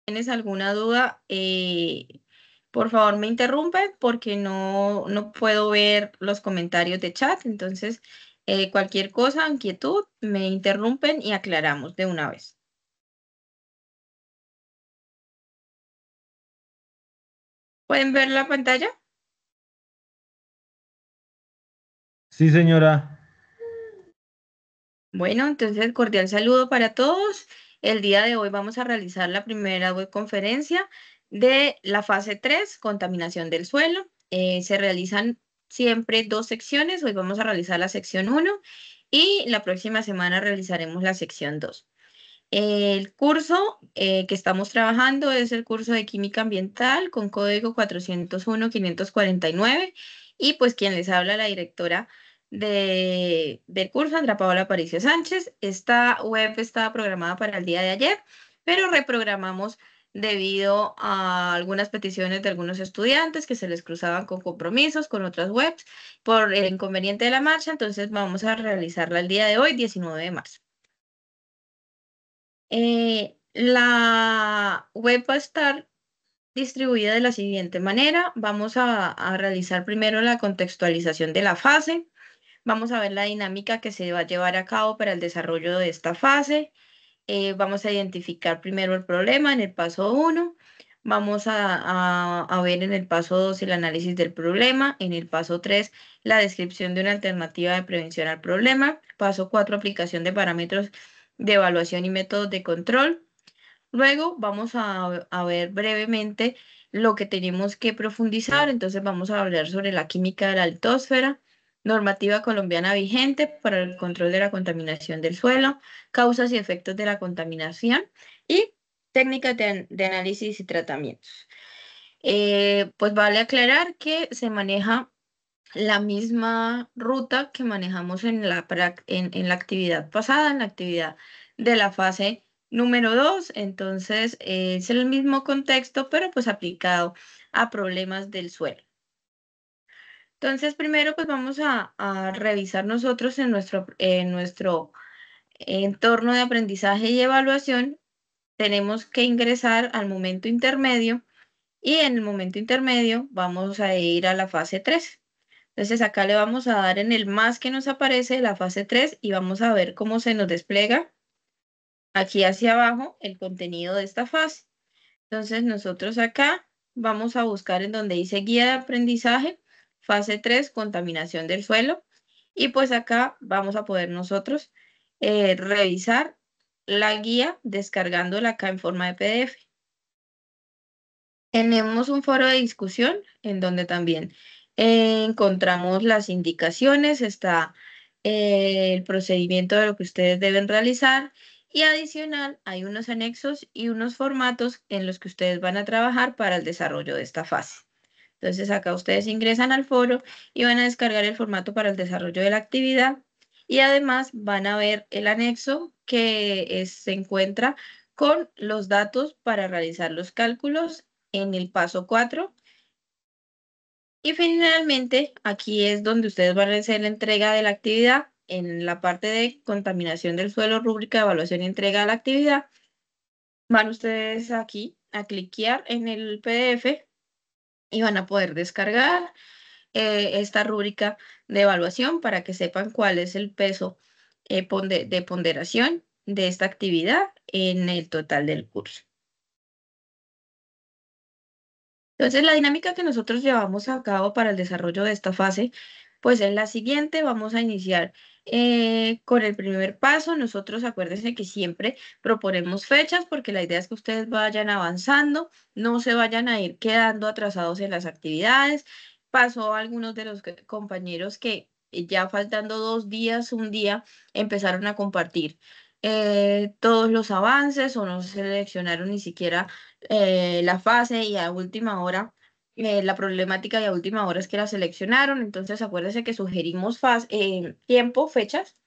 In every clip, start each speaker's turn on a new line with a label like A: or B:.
A: tienes alguna duda, por favor me interrumpe porque no puedo ver los comentarios de chat. Entonces, cualquier cosa, inquietud, me interrumpen y aclaramos de una vez. ¿Pueden ver la pantalla?
B: Sí, señora.
A: Bueno, entonces cordial saludo para todos. El día de hoy vamos a realizar la primera webconferencia de la fase 3, contaminación del suelo. Se realizan siempre dos secciones. Hoy vamos a realizar la sección 1 y la próxima semana realizaremos la sección 2. El curso que estamos trabajando es el curso de química ambiental con código 401-549 y pues quien les habla, la directora del curso, Andrea Paola Aparicio Sánchez. Esta web estaba programada para el día de ayer, pero reprogramamos debido a algunas peticiones de algunos estudiantes que se les cruzaban con compromisos con otras webs por el inconveniente de la marcha. Entonces vamos a realizarla el día de hoy, 19 de marzo. La web va a estar distribuida de la siguiente manera. Vamos a realizar primero la contextualización de la fase. Vamos a ver la dinámica que se va a llevar a cabo para el desarrollo de esta fase. Vamos a identificar primero el problema en el paso 1. Vamos a ver en el paso 2 el análisis del problema. En el paso 3 la descripción de una alternativa de prevención al problema. Paso 4 aplicación de parámetros de evaluación y métodos de control. Luego vamos a ver brevemente lo que tenemos que profundizar. Entonces vamos a hablar sobre la química de la litosfera, normativa colombiana vigente para el control de la contaminación del suelo, causas y efectos de la contaminación y técnicas de análisis y tratamientos. Pues vale aclarar que se maneja la misma ruta que manejamos en la actividad pasada, en la actividad de la fase número 2. Entonces, es el mismo contexto, pero pues aplicado a problemas del suelo. Entonces, primero pues vamos a revisar nosotros en nuestro entorno de aprendizaje y evaluación. Tenemos que ingresar al momento intermedio y en el momento intermedio vamos a ir a la fase 3. Entonces acá le vamos a dar en el más que nos aparece la fase 3 y vamos a ver cómo se nos despliega aquí hacia abajo el contenido de esta fase. Entonces nosotros acá vamos a buscar en donde dice guía de aprendizaje, fase 3 contaminación del suelo. Y pues acá vamos a poder nosotros revisar la guía descargándola acá en forma de PDF. Tenemos un foro de discusión en donde también encontramos las indicaciones, está el procedimiento de lo que ustedes deben realizar y adicional hay unos anexos y unos formatos en los que ustedes van a trabajar para el desarrollo de esta fase. Entonces acá ustedes ingresan al foro y van a descargar el formato para el desarrollo de la actividad y además van a ver el anexo que se encuentra con los datos para realizar los cálculos en el paso 4. Y finalmente, aquí es donde ustedes van a hacer la entrega de la actividad. En la parte de contaminación del suelo, rúbrica de evaluación y entrega de la actividad, van ustedes aquí a cliquear en el PDF y van a poder descargar esta rúbrica de evaluación para que sepan cuál es el peso de ponderación de esta actividad en el total del curso. Entonces, la dinámica que nosotros llevamos a cabo para el desarrollo de esta fase, pues es la siguiente. Vamos a iniciar con el primer paso. Nosotros acuérdense que siempre proponemos fechas porque la idea es que ustedes vayan avanzando, no se vayan a ir quedando atrasados en las actividades. Pasó a algunos de los compañeros que ya faltando 2 días, un día, empezaron a compartir todos los avances o no seleccionaron ni siquiera la fase y a última hora, la problemática y a última hora es que la seleccionaron. Entonces acuérdense que sugerimos tiempo, fechas.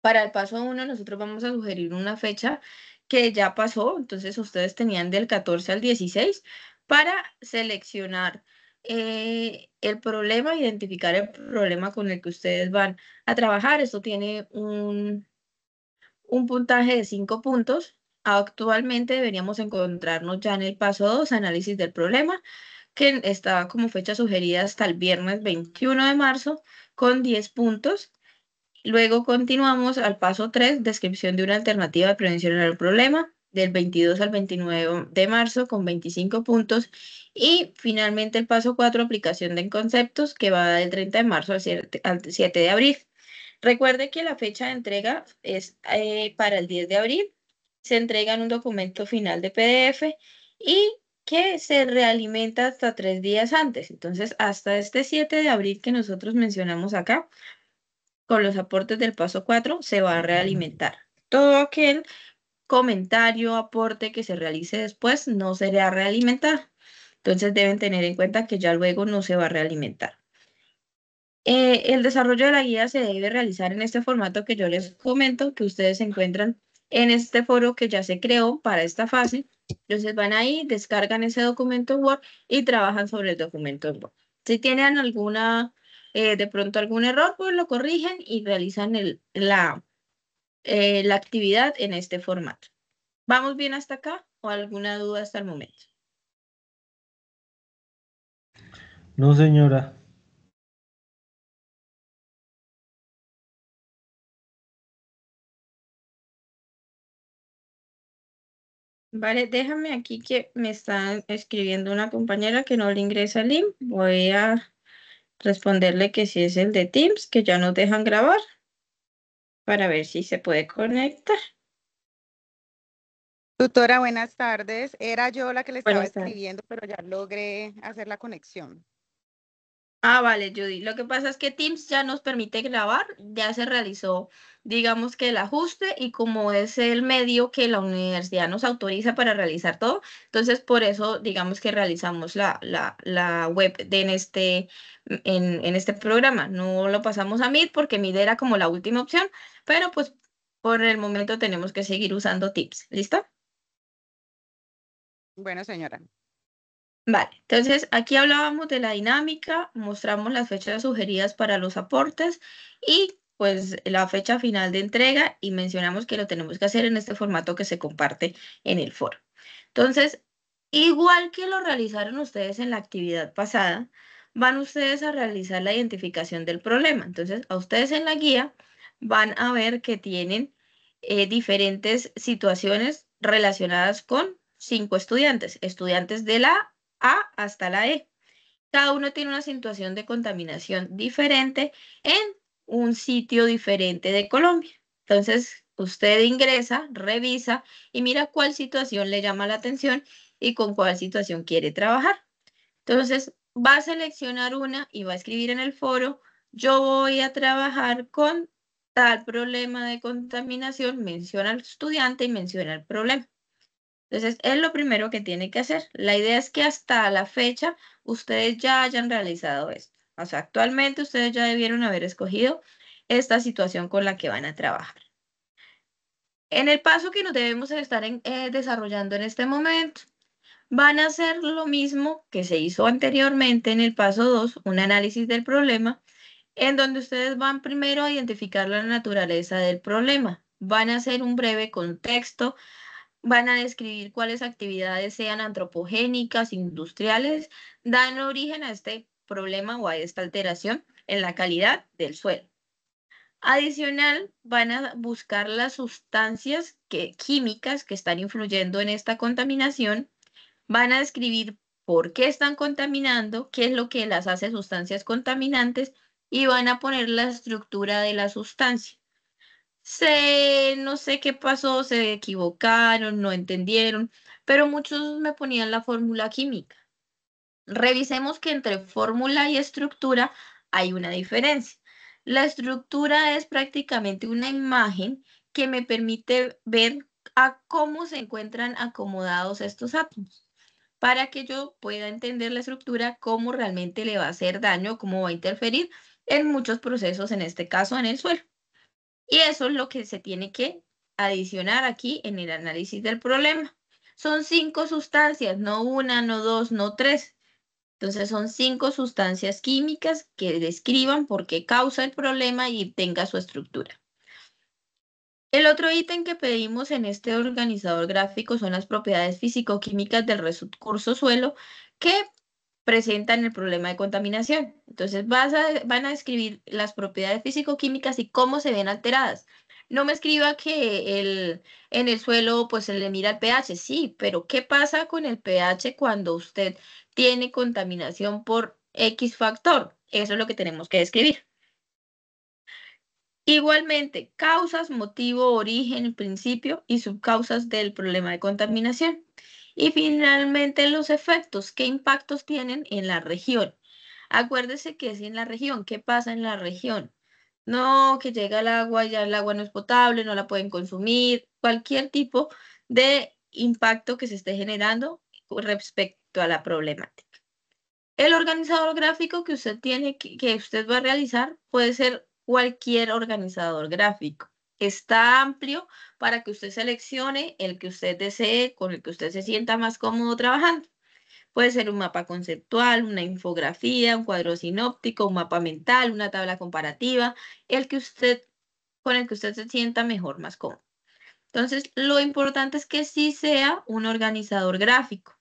A: Para el paso 1 nosotros vamos a sugerir una fecha que ya pasó. Entonces ustedes tenían del 14 al 16 para seleccionar el problema, identificar el problema con el que ustedes van a trabajar. Esto tiene un puntaje de 5 puntos. Actualmente deberíamos encontrarnos ya en el paso 2, análisis del problema, que está como fecha sugerida hasta el viernes 21 de marzo con 10 puntos. Luego continuamos al paso 3, descripción de una alternativa de prevención al problema, del 22 al 29 de marzo con 25 puntos. Y finalmente el paso 4, aplicación de conceptos, que va del 30 de marzo al 7 de abril. Recuerde que la fecha de entrega es para el 10 de abril. Se entrega en un documento final de PDF y que se realimenta hasta 3 días antes. Entonces, hasta este 7 de abril que nosotros mencionamos acá, con los aportes del paso 4, se va a realimentar. Todo aquel comentario, aporte que se realice después no será realimentado. Entonces, deben tener en cuenta que ya luego no se va a realimentar. El desarrollo de la guía se debe realizar en este formato que yo les comento, que ustedes encuentran en este foro que ya se creó para esta fase. Entonces van ahí, descargan ese documento Word y trabajan sobre el documento Word. Si tienen de pronto algún error, pues lo corrigen y realizan la actividad en este formato. ¿Vamos bien hasta acá o alguna duda hasta el momento?
B: No, señora.
A: Vale, déjame aquí que me está escribiendo una compañera que no le ingresa el link. Voy a responderle que si es el de Teams, que ya nos dejan grabar para ver si se puede conectar.
C: Tutora, buenas tardes. Era yo la que le estaba
A: Buenas tardes.
C: escribiendo, pero ya logré hacer la conexión.
A: Ah, vale, Judy. Lo que pasa es que Teams ya nos permite grabar, ya se realizó, digamos que el ajuste y como es el medio que la universidad nos autoriza para realizar todo, entonces por eso digamos que realizamos la web en este programa. No lo pasamos a Meet porque Meet era como la última opción, pero pues por el momento tenemos que seguir usando Teams. ¿Listo?
C: Bueno, señora.
A: Vale, entonces aquí hablábamos de la dinámica, mostramos las fechas sugeridas para los aportes y pues la fecha final de entrega y mencionamos que lo tenemos que hacer en este formato que se comparte en el foro. Entonces, igual que lo realizaron ustedes en la actividad pasada, van ustedes a realizar la identificación del problema. Entonces, a ustedes en la guía van a ver que tienen diferentes situaciones relacionadas con 5 estudiantes, estudiantes de la A hasta la E. Cada uno tiene una situación de contaminación diferente en un sitio diferente de Colombia. Entonces, usted ingresa, revisa y mira cuál situación le llama la atención y con cuál situación quiere trabajar. Entonces, va a seleccionar una y va a escribir en el foro, yo voy a trabajar con tal problema de contaminación, menciona al estudiante y menciona el problema. Entonces, es lo primero que tiene que hacer. La idea es que hasta la fecha ustedes ya hayan realizado esto. O sea, actualmente ustedes ya debieron haber escogido esta situación con la que van a trabajar. En el paso que nos debemos estar desarrollando en este momento, van a hacer lo mismo que se hizo anteriormente en el paso 2, un análisis del problema, en donde ustedes van primero a identificar la naturaleza del problema. Van a hacer un breve contexto. Van a describir cuáles actividades sean antropogénicas, industriales, dan origen a este problema o a esta alteración en la calidad del suelo. Adicional, van a buscar las sustancias químicas que están influyendo en esta contaminación, van a describir por qué están contaminando, qué es lo que las hace sustancias contaminantes y van a poner la estructura de la sustancia. No sé qué pasó, se equivocaron, no entendieron, pero muchos me ponían la fórmula química. Revisemos que entre fórmula y estructura hay una diferencia. La estructura es prácticamente una imagen que me permite ver a cómo se encuentran acomodados estos átomos, para que yo pueda entender la estructura, cómo realmente le va a hacer daño, cómo va a interferir en muchos procesos, en este caso en el suelo. Y eso es lo que se tiene que adicionar aquí en el análisis del problema. Son 5 sustancias, no una, no dos, no tres. Entonces son 5 sustancias químicas que describan por qué causa el problema y tenga su estructura. El otro ítem que pedimos en este organizador gráfico son las propiedades físico-químicas del recurso suelo que presentan el problema de contaminación. Entonces van a describir las propiedades físico-químicas y cómo se ven alteradas. No me escriba que en el suelo pues se le mira el pH, sí, pero ¿qué pasa con el pH cuando usted tiene contaminación por X factor? Eso es lo que tenemos que describir. Igualmente, causas, motivo, origen, principio y subcausas del problema de contaminación. Y finalmente los efectos, ¿qué impactos tienen en la región? Acuérdese que es en la región, ¿qué pasa en la región? No, que llega el agua, ya el agua no es potable, no la pueden consumir, cualquier tipo de impacto que se esté generando respecto a la problemática. El organizador gráfico que usted tiene, que usted va a realizar, puede ser cualquier organizador gráfico. Está amplio para que usted seleccione el que usted desee, con el que usted se sienta más cómodo trabajando. Puede ser un mapa conceptual, una infografía, un cuadro sinóptico, un mapa mental, una tabla comparativa, con el que usted se sienta mejor, más cómodo. Entonces, lo importante es que sí sea un organizador gráfico.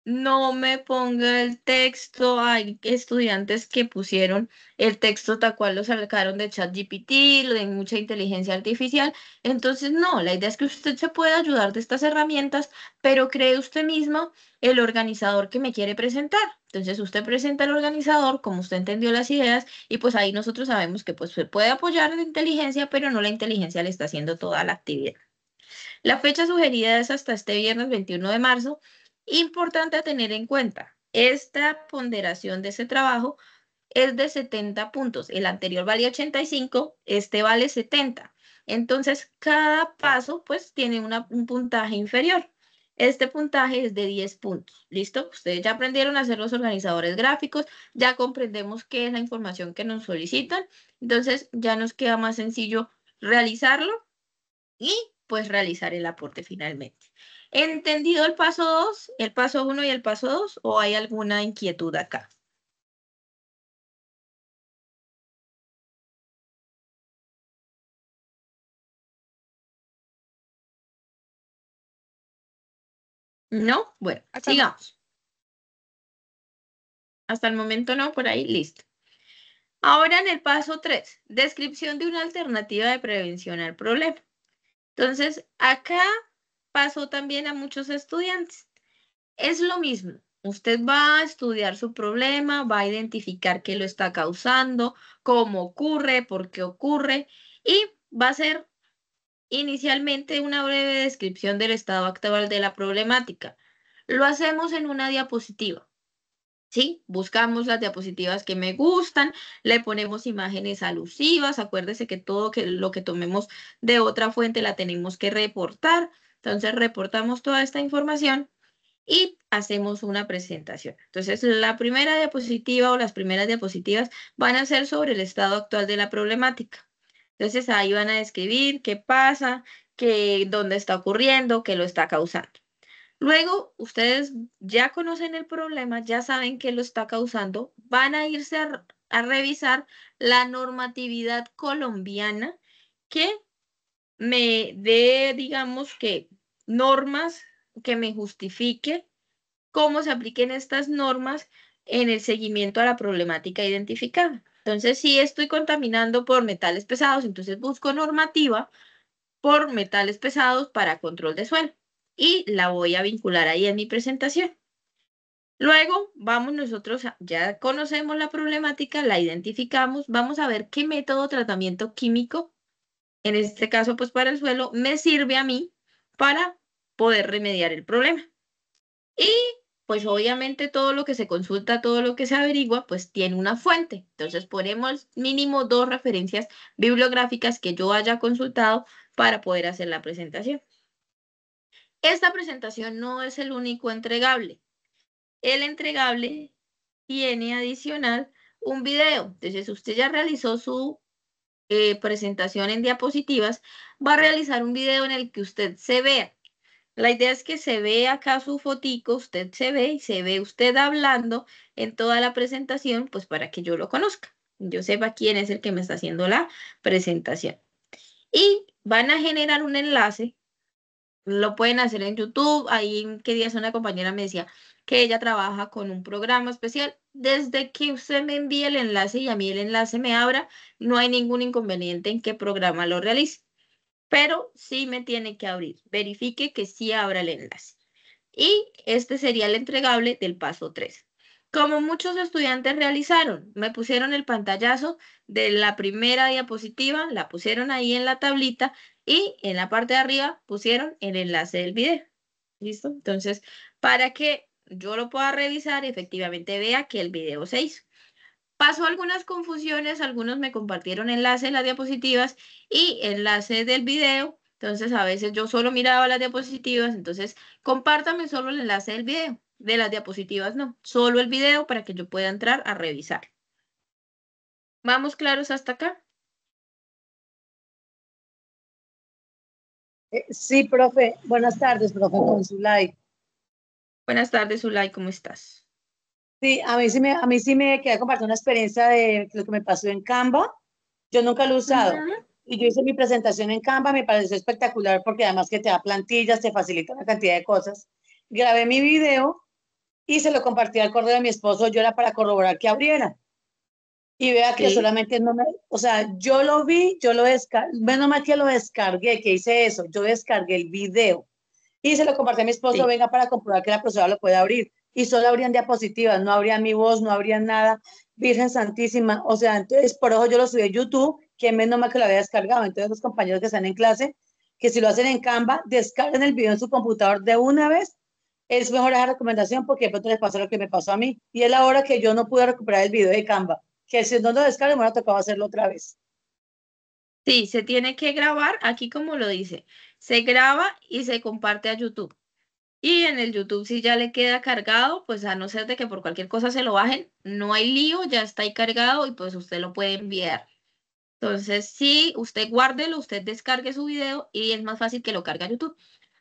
A: No me ponga el texto. Hay estudiantes que pusieron el texto tal cual lo sacaron de ChatGPT, de mucha inteligencia artificial. Entonces, no, la idea es que usted se pueda ayudar de estas herramientas, pero cree usted mismo el organizador que me quiere presentar. Entonces, usted presenta el organizador, como usted entendió las ideas, y pues ahí nosotros sabemos que pues se puede apoyar la inteligencia, pero no la inteligencia le está haciendo toda la actividad. La fecha sugerida es hasta este viernes 21 de marzo. Importante a tener en cuenta, esta ponderación de ese trabajo es de 70 puntos. El anterior valía 85, este vale 70. Entonces, cada paso pues tiene un puntaje inferior. Este puntaje es de 10 puntos. ¿Listo? Ustedes ya aprendieron a hacer los organizadores gráficos, ya comprendemos qué es la información que nos solicitan. Entonces, ya nos queda más sencillo realizarlo y pues realizar el aporte finalmente. ¿Entendido el paso 2, el paso 1 y el paso 2 o hay alguna inquietud acá? ¿No? Bueno,
C: Hasta el
A: sigamos. Hasta el momento no, por ahí, listo. Ahora en el paso 3, descripción de una alternativa de prevención al problema. Entonces, acá pasó también a muchos estudiantes. Es lo mismo. Usted va a estudiar su problema, va a identificar qué lo está causando, cómo ocurre, por qué ocurre, y va a hacer inicialmente una breve descripción del estado actual de la problemática. Lo hacemos en una diapositiva. ¿Sí? Buscamos las diapositivas que me gustan, le ponemos imágenes alusivas, acuérdese que todo lo que tomemos de otra fuente la tenemos que reportar, entonces reportamos toda esta información y hacemos una presentación. Entonces, la primera diapositiva o las primeras diapositivas van a ser sobre el estado actual de la problemática. Entonces, ahí van a describir qué pasa, dónde está ocurriendo, qué lo está causando. Luego, ustedes ya conocen el problema, ya saben qué lo está causando, van a irse a revisar la normatividad colombiana que me dé, digamos que, normas que me justifique cómo se apliquen estas normas en el seguimiento a la problemática identificada. Entonces, si estoy contaminando por metales pesados, entonces busco normativa por metales pesados para control de suelo y la voy a vincular ahí en mi presentación. Luego, vamos nosotros, ya conocemos la problemática, la identificamos, vamos a ver qué método de tratamiento químico, en este caso, pues para el suelo, me sirve a mí para poder remediar el problema. Y pues obviamente todo lo que se consulta, todo lo que se averigua, pues tiene una fuente. Entonces ponemos mínimo 2 referencias bibliográficas que yo haya consultado para poder hacer la presentación. Esta presentación no es el único entregable. El entregable tiene adicional un video. Entonces usted ya realizó su presentación en diapositivas, va a realizar un video en el que usted se vea. La idea es que se ve acá su fotico, usted se ve y se ve usted hablando en toda la presentación, pues para que yo lo conozca, yo sepa quién es el que me está haciendo la presentación. Y van a generar un enlace, lo pueden hacer en YouTube. Ahí en qué días una compañera me decía que ella trabaja con un programa especial. Desde que usted me envíe el enlace y a mí el enlace me abra, no hay ningún inconveniente en qué programa lo realice, pero sí me tiene que abrir. Verifique que sí abra el enlace. Y este sería el entregable del paso 3. Como muchos estudiantes realizaron, me pusieron el pantallazo de la primera diapositiva, la pusieron ahí en la tablita y en la parte de arriba pusieron el enlace del video. ¿Listo? Entonces, para que yo lo pueda revisar y efectivamente vea que el video se hizo. Pasó algunas confusiones, algunos me compartieron enlace de las diapositivas y enlace del video. Entonces, a veces yo solo miraba las diapositivas, entonces compártame solo el enlace del video. De las diapositivas no, solo el video para que yo pueda entrar a revisar. ¿Vamos claros hasta acá?
D: Sí, profe. Buenas tardes, profe Consulay.
A: Buenas tardes, Zulay, ¿cómo estás?
D: Sí, a mí sí me queda compartir una experiencia de lo que me pasó en Canva. Yo nunca lo he usado.
A: Ujú.
D: Y yo hice mi presentación en Canva, me pareció espectacular porque además que te da plantillas, te facilita una cantidad de cosas. Grabé mi video y se lo compartí al correo de mi esposo. Yo era para corroborar que abriera. Y vea que
A: Sí,
D: solamente no me, o sea, yo lo vi, yo lo descargué, menos mal que lo descargué, que hice eso, yo descargué el video y se lo compartí a mi esposo,
A: sí.
D: venga para comprobar que la profesora lo puede abrir. Y solo abrían diapositivas, no abrían mi voz, no abrían nada. Virgen Santísima, o sea, entonces por eso yo lo subí a YouTube, que menos mal que lo había descargado. Entonces los compañeros que están en clase, que si lo hacen en Canva, descarguen el video en su computador de una vez. Es mejor esa recomendación porque de pronto les pasó lo que me pasó a mí. Y es la hora que yo no pude recuperar el video de Canva, que si no lo descargo, me va a tocar hacerlo otra vez.
A: Sí, se tiene que grabar, aquí como lo dice, se graba y se comparte a YouTube. Y en el YouTube si ya le queda cargado, pues a no ser de que por cualquier cosa se lo bajen, no hay lío, ya está ahí cargado y pues usted lo puede enviar. Entonces, sí, usted guárdelo, usted descargue su video y es más fácil que lo cargue a YouTube.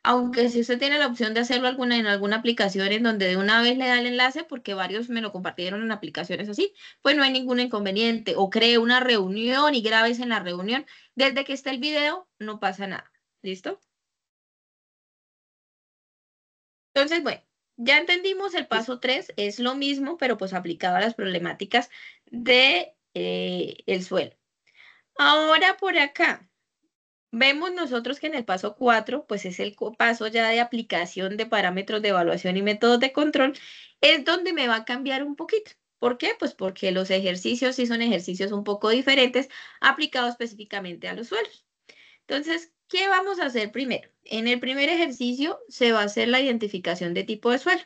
A: Aunque si usted tiene la opción de hacerlo en alguna aplicación en donde de una vez le da el enlace, porque varios me lo compartieron en aplicaciones así, pues no hay ningún inconveniente. O cree una reunión y grabes en la reunión. Desde que esté el video, no pasa nada. ¿Listo? Entonces, bueno, ya entendimos el paso 3, es lo mismo, pero pues aplicado a las problemáticas de el suelo. Ahora por acá, vemos nosotros que en el paso 4, pues es el paso ya de aplicación de parámetros de evaluación y métodos de control, es donde me va a cambiar un poquito. ¿Por qué? Pues porque los ejercicios sí son ejercicios un poco diferentes aplicados específicamente a los suelos. Entonces, ¿qué vamos a hacer primero? En el primer ejercicio se va a hacer la identificación de tipo de suelo.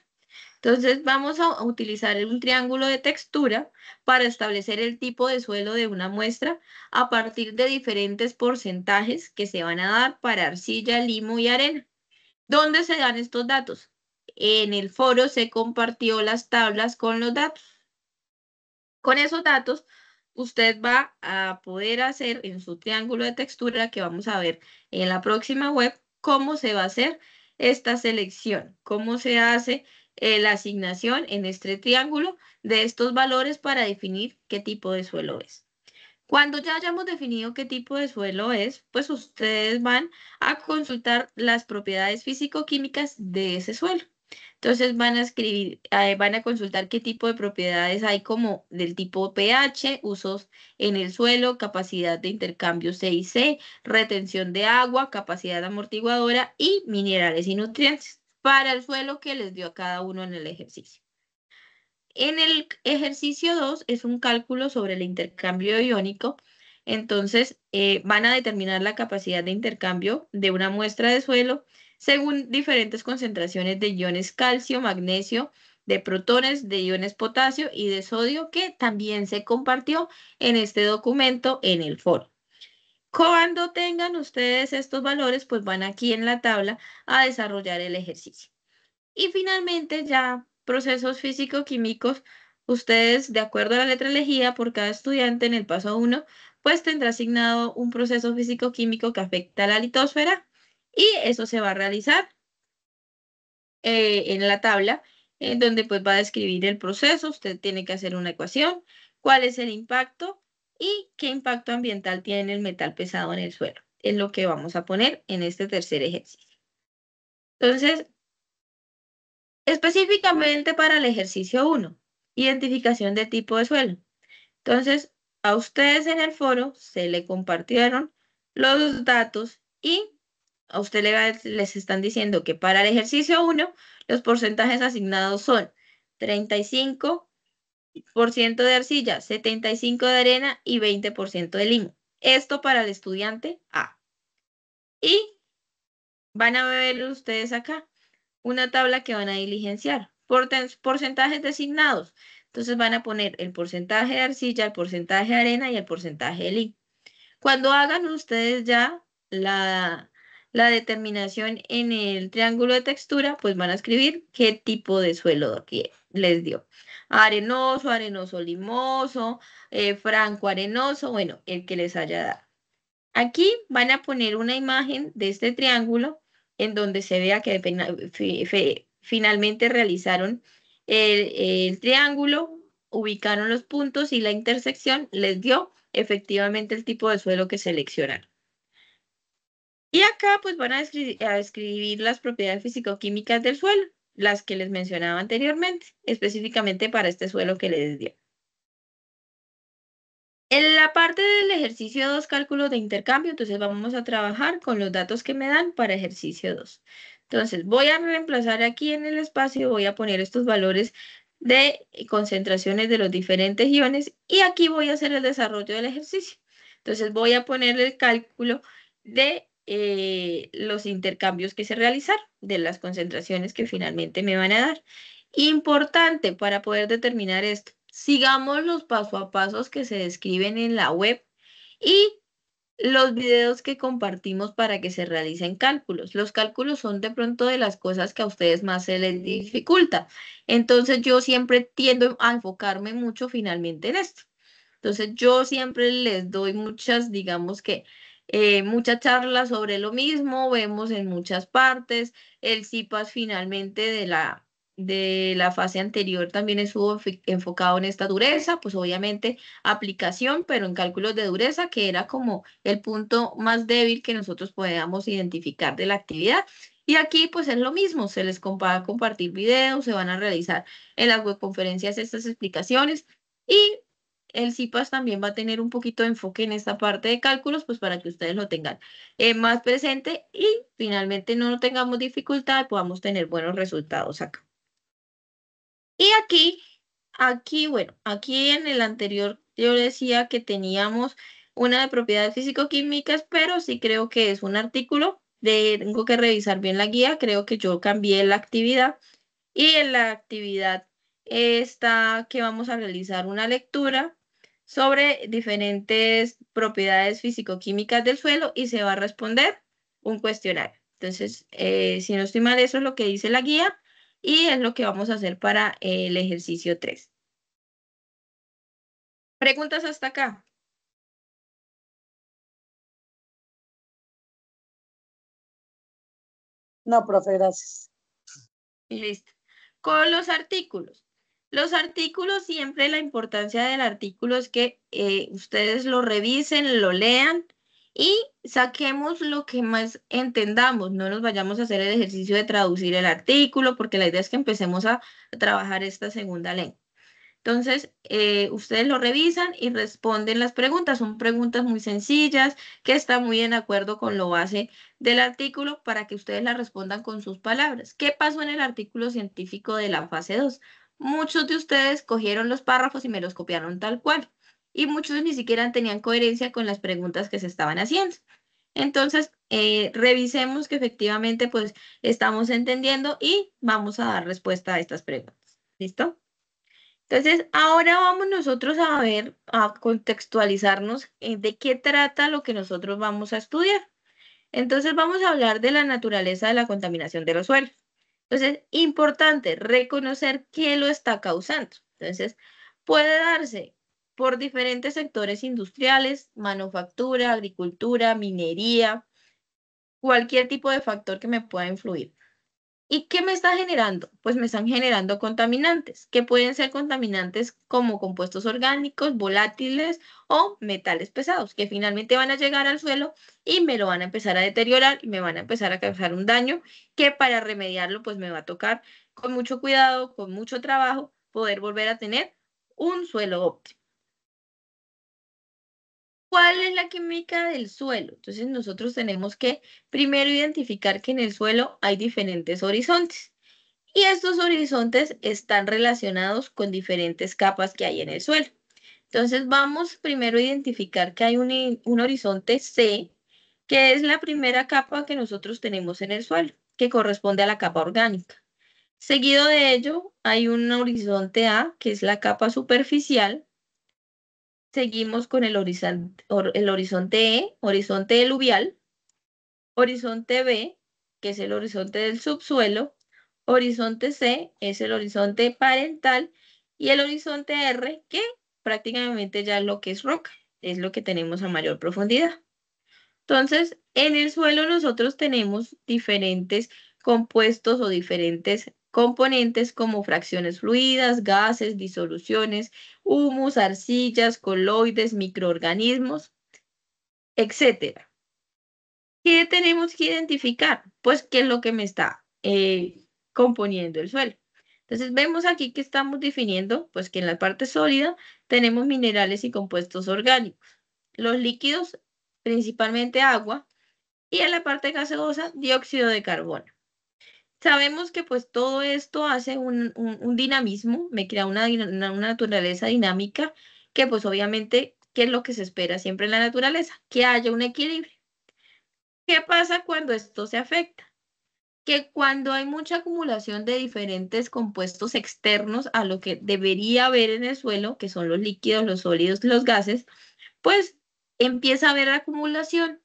A: Entonces vamos a utilizar un triángulo de textura para establecer el tipo de suelo de una muestra a partir de diferentes porcentajes que se van a dar para arcilla, limo y arena. ¿Dónde se dan estos datos? En el foro se compartió las tablas con los datos. Con esos datos, usted va a poder hacer en su triángulo de textura que vamos a ver en la próxima web cómo se va a hacer esta selección, cómo se hace la asignación en este triángulo de estos valores para definir qué tipo de suelo es. Cuando ya hayamos definido qué tipo de suelo es, pues ustedes van a consultar las propiedades físico-químicas de ese suelo. Entonces van a escribir, van a consultar qué tipo de propiedades hay como del tipo pH, usos en el suelo, capacidad de intercambio C y C, retención de agua, capacidad amortiguadora y minerales y nutrientes para el suelo que les dio a cada uno en el ejercicio. En el ejercicio 2 es un cálculo sobre el intercambio iónico. Entonces, van a determinar la capacidad de intercambio de una muestra de suelo según diferentes concentraciones de iones calcio, magnesio, de protones, de iones potasio y de sodio, que también se compartió en este documento en el foro. Cuando tengan ustedes estos valores, pues van aquí en la tabla a desarrollar el ejercicio. Y finalmente ya procesos físico-químicos, ustedes de acuerdo a la letra elegida por cada estudiante en el paso 1, pues tendrá asignado un proceso físico-químico que afecta a la litosfera y eso se va a realizar en la tabla, en donde pues va a describir el proceso, usted tiene que hacer una ecuación, cuál es el impacto y qué impacto ambiental tiene el metal pesado en el suelo. es lo que vamos a poner en este tercer ejercicio. Entonces, específicamente para el ejercicio 1, identificación de tipo de suelo. Entonces, a ustedes en el foro se le compartieron los datos y a usted les están diciendo que para el ejercicio 1 los porcentajes asignados son 35% de arcilla, 75% de arena y 20% de limo. Esto para el estudiante A. Y van a ver ustedes acá una tabla que van a diligenciar por porcentajes designados. Entonces van a poner el porcentaje de arcilla, el porcentaje de arena y el porcentaje de limo. Cuando hagan ustedes ya la determinación en el triángulo de textura, pues van a escribir qué tipo de suelo les dio. Arenoso, arenoso limoso, franco arenoso, bueno, el que les haya dado. Aquí van a poner una imagen de este triángulo en donde se vea que finalmente realizaron el triángulo, ubicaron los puntos y la intersección les dio efectivamente el tipo de suelo que seleccionaron. Y acá pues van a escribir las propiedades físico-químicas del suelo, las que les mencionaba anteriormente, específicamente para este suelo que les dio. En la parte del ejercicio 2, cálculos de intercambio, entonces vamos a trabajar con los datos que me dan para ejercicio 2. Entonces voy a reemplazar aquí en el espacio, voy a poner estos valores de concentraciones de los diferentes iones y aquí voy a hacer el desarrollo del ejercicio. Entonces voy a poner el cálculo de los intercambios que se realizaron, de las concentraciones que finalmente me van a dar. Importante para poder determinar esto. Sigamos los paso a pasos que se describen en la web y los videos que compartimos para que se realicen cálculos. Los cálculos son de pronto de las cosas que a ustedes más se les dificulta. Entonces yo siempre tiendo a enfocarme mucho finalmente en esto. Entonces yo siempre les doy muchas, digamos que, muchas charlas sobre lo mismo, vemos en muchas partes, el CIPAS finalmente de la fase anterior también estuvo enfocado en esta dureza, pues obviamente aplicación, pero en cálculos de dureza, que era como el punto más débil que nosotros podíamos identificar de la actividad. Y aquí pues es lo mismo, se les va a compartir videos, se van a realizar en las webconferencias estas explicaciones y el CIPAS también va a tener un poquito de enfoque en esta parte de cálculos, pues para que ustedes lo tengan más presente y finalmente no tengamos dificultad, podamos tener buenos resultados acá. Y bueno, aquí en el anterior yo decía que teníamos una de propiedades físico-químicas, pero sí creo que es un artículo, tengo que revisar bien la guía, creo que yo cambié la actividad y en la actividad está que vamos a realizar una lectura sobre diferentes propiedades físico-químicas del suelo y se va a responder un cuestionario. Entonces, si no estoy mal, eso es lo que dice la guía y es lo que vamos a hacer para el ejercicio 3. ¿Preguntas hasta acá?
D: No, profe, gracias.
A: Listo. Con los artículos. Los artículos, siempre la importancia del artículo es que ustedes lo revisen, lo lean y saquemos lo que más entendamos. No nos vayamos a hacer el ejercicio de traducir el artículo porque la idea es que empecemos a trabajar esta segunda lengua. Entonces, ustedes lo revisan y responden las preguntas. Son preguntas muy sencillas que están muy en acuerdo con lo base del artículo para que ustedes la respondan con sus palabras. ¿Qué pasó en el artículo científico de la fase 2? Muchos de ustedes cogieron los párrafos y me los copiaron tal cual. Y muchos ni siquiera tenían coherencia con las preguntas que se estaban haciendo. Entonces, revisemos que efectivamente pues estamos entendiendo y vamos a dar respuesta a estas preguntas. ¿Listo? Entonces, ahora vamos nosotros a ver, a contextualizarnos de qué trata lo que nosotros vamos a estudiar. Entonces, vamos a hablar de la naturaleza de la contaminación de los suelos. Entonces, importante reconocer qué lo está causando. Entonces, puede darse por diferentes sectores industriales, manufactura, agricultura, minería, cualquier tipo de factor que me pueda influir. ¿Y qué me está generando? Pues me están generando contaminantes, que pueden ser contaminantes como compuestos orgánicos, volátiles o metales pesados, que finalmente van a llegar al suelo y me lo van a empezar a deteriorar y me van a empezar a causar un daño que para remediarlo pues me va a tocar con mucho cuidado, con mucho trabajo, poder volver a tener un suelo óptimo. ¿Cuál es la química del suelo? Entonces nosotros tenemos que primero identificar que en el suelo hay diferentes horizontes. Y estos horizontes están relacionados con diferentes capas que hay en el suelo. Entonces vamos primero a identificar que hay un horizonte C, que es la primera capa que nosotros tenemos en el suelo, que corresponde a la capa orgánica. Seguido de ello, hay un horizonte A, que es la capa superficial. Seguimos con el horizonte E, horizonte eluvial. Horizonte B, que es el horizonte del subsuelo. Horizonte C es el horizonte parental y el horizonte R, que prácticamente ya es lo que es roca, es lo que tenemos a mayor profundidad. Entonces, en el suelo nosotros tenemos diferentes compuestos o diferentes componentes como fracciones fluidas, gases, disoluciones, humus, arcillas, coloides, microorganismos, etcétera. ¿Qué tenemos que identificar? Pues qué es lo que me está componiendo el suelo. Entonces vemos aquí que estamos definiendo, pues que en la parte sólida tenemos minerales y compuestos orgánicos. Los líquidos, principalmente agua, y en la parte gaseosa, dióxido de carbono. Sabemos que pues todo esto hace un dinamismo, me crea una naturaleza dinámica que pues obviamente, ¿qué es lo que se espera siempre en la naturaleza? Que haya un equilibrio. ¿Qué pasa cuando esto se afecta? Que cuando hay mucha acumulación de diferentes compuestos externos a lo que debería haber en el suelo, que son los líquidos, los sólidos, los gases, pues empieza a haber acumulación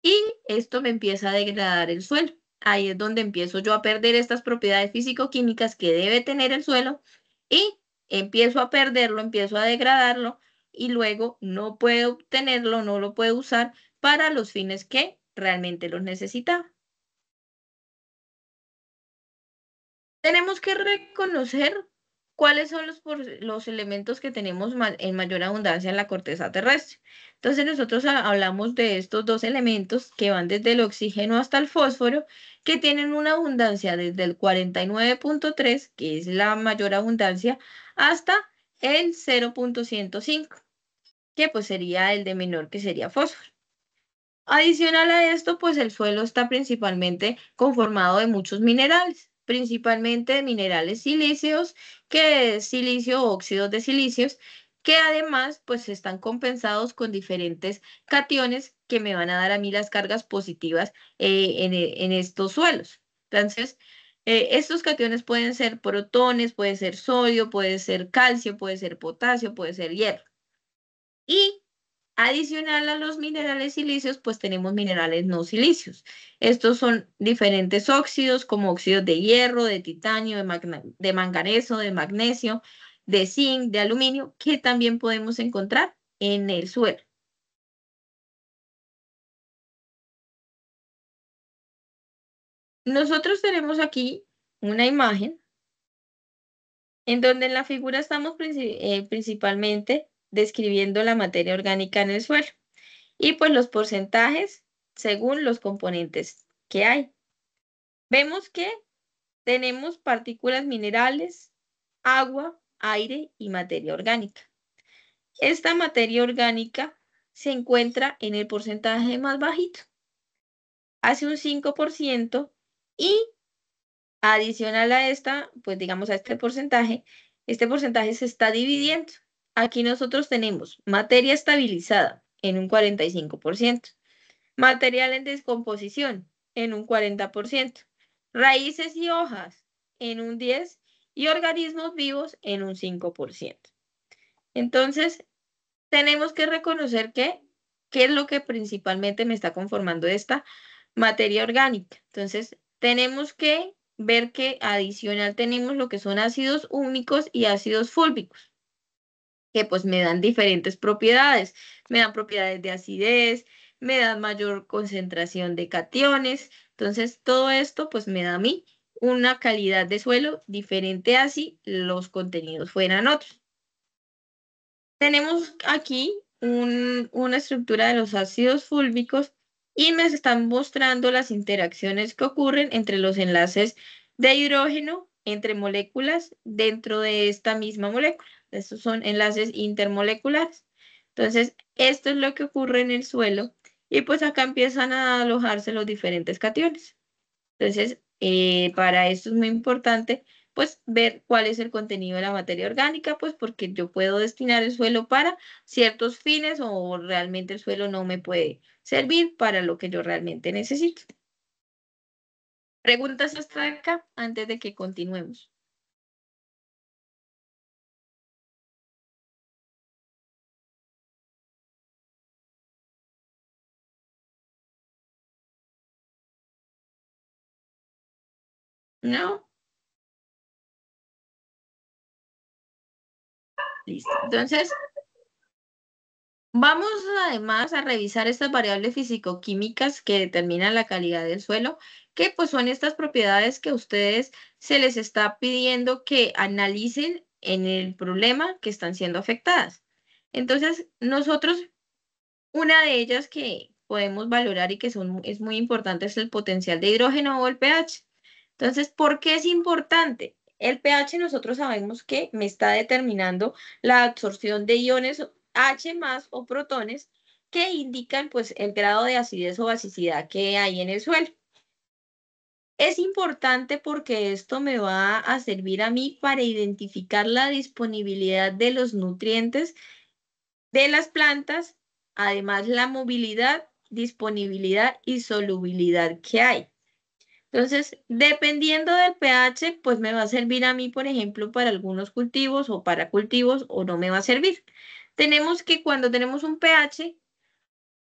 A: y esto me empieza a degradar el suelo. Ahí es donde empiezo yo a perder estas propiedades físico-químicas que debe tener el suelo y empiezo a perderlo, empiezo a degradarlo y luego no puedo obtenerlo, no lo puedo usar para los fines que realmente los necesitaba. Tenemos que reconocer cuáles son los elementos que tenemos en mayor abundancia en la corteza terrestre. Entonces nosotros hablamos de estos dos elementos que van desde el oxígeno hasta el fósforo, que tienen una abundancia desde el 49.3, que es la mayor abundancia, hasta el 0.105, que pues sería el de menor, que sería fósforo. Adicional a esto, pues el suelo está principalmente conformado de muchos minerales, principalmente de minerales silíceos, que es silicio o óxidos de silicios, que además pues están compensados con diferentes cationes que me van a dar a mí las cargas positivas en estos suelos. Entonces, estos cationes pueden ser protones, puede ser sodio, puede ser calcio, puede ser potasio, puede ser hierro. Y adicional a los minerales silíceos, pues tenemos minerales no silíceos. Estos son diferentes óxidos, como óxidos de hierro, de titanio, de manganeso, de magnesio, de zinc, de aluminio, que también podemos encontrar en el suelo. Nosotros tenemos aquí una imagen en donde en la figura estamos principalmente describiendo la materia orgánica en el suelo y pues los porcentajes según los componentes que hay. Vemos que tenemos partículas minerales, agua, aire y materia orgánica. Esta materia orgánica se encuentra en el porcentaje más bajito, hace un 5% y adicional a esta, pues digamos a este porcentaje se está dividiendo. Aquí nosotros tenemos materia estabilizada en un 45%. Material en descomposición en un 40%, raíces y hojas en un 10% y organismos vivos en un 5%. Entonces, tenemos que reconocer qué es lo que principalmente me está conformando esta materia orgánica. Entonces, tenemos que ver que adicional tenemos lo que son ácidos húmicos y ácidos fúlvicos, que pues me dan diferentes propiedades. Me dan propiedades de acidez, me dan mayor concentración de cationes. Entonces, todo esto pues me da a mí una calidad de suelo diferente a si los contenidos fueran otros. Tenemos aquí una estructura de los ácidos fúlvicos y me están mostrando las interacciones que ocurren entre los enlaces de hidrógeno entre moléculas dentro de esta misma molécula. Estos son enlaces intermoleculares. Entonces, esto es lo que ocurre en el suelo y pues acá empiezan a alojarse los diferentes cationes. Entonces, para esto es muy importante pues ver cuál es el contenido de la materia orgánica, pues porque yo puedo destinar el suelo para ciertos fines o realmente el suelo no me puede servir para lo que yo realmente necesito. ¿Preguntas hasta acá antes de que continuemos? ¿No? Listo. Entonces, vamos además a revisar estas variables fisicoquímicas que determinan la calidad del suelo, que pues son estas propiedades que a ustedes se les está pidiendo que analicen en el problema que están siendo afectadas. Entonces, nosotros, una de ellas que podemos valorar y que es muy importante es el potencial de hidrógeno o el pH. Entonces, ¿por qué es importante? El pH nosotros sabemos que me está determinando la absorción de iones H más o protones que indican pues el grado de acidez o basicidad que hay en el suelo. Es importante porque esto me va a servir a mí para identificar la disponibilidad de los nutrientes de las plantas, además la movilidad, disponibilidad y solubilidad que hay. Entonces, dependiendo del pH, pues me va a servir a mí, por ejemplo, para algunos cultivos o para cultivos o no me va a servir. Tenemos que cuando tenemos un pH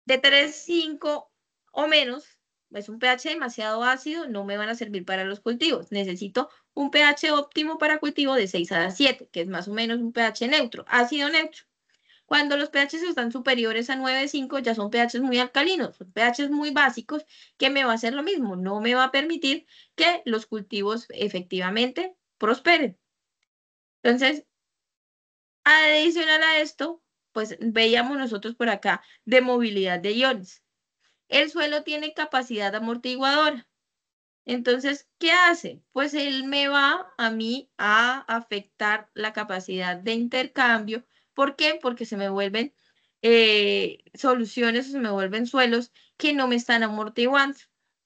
A: de 3,5 o menos, es un pH demasiado ácido, no me van a servir para los cultivos. Necesito un pH óptimo para cultivo de 6 a 7, que es más o menos un pH neutro, ácido neutro. Cuando los pHs están superiores a 9,5 ya son pHs muy alcalinos, son pHs muy básicos que me va a hacer lo mismo, no me va a permitir que los cultivos efectivamente prosperen. Entonces, adicional a esto, pues veíamos nosotros por acá de movilidad de iones. El suelo tiene capacidad amortiguadora. Entonces, ¿qué hace? Pues él me va a mí a afectar la capacidad de intercambio. ¿Por qué? Porque se me vuelven soluciones o se me vuelven suelos que no me están amortiguando.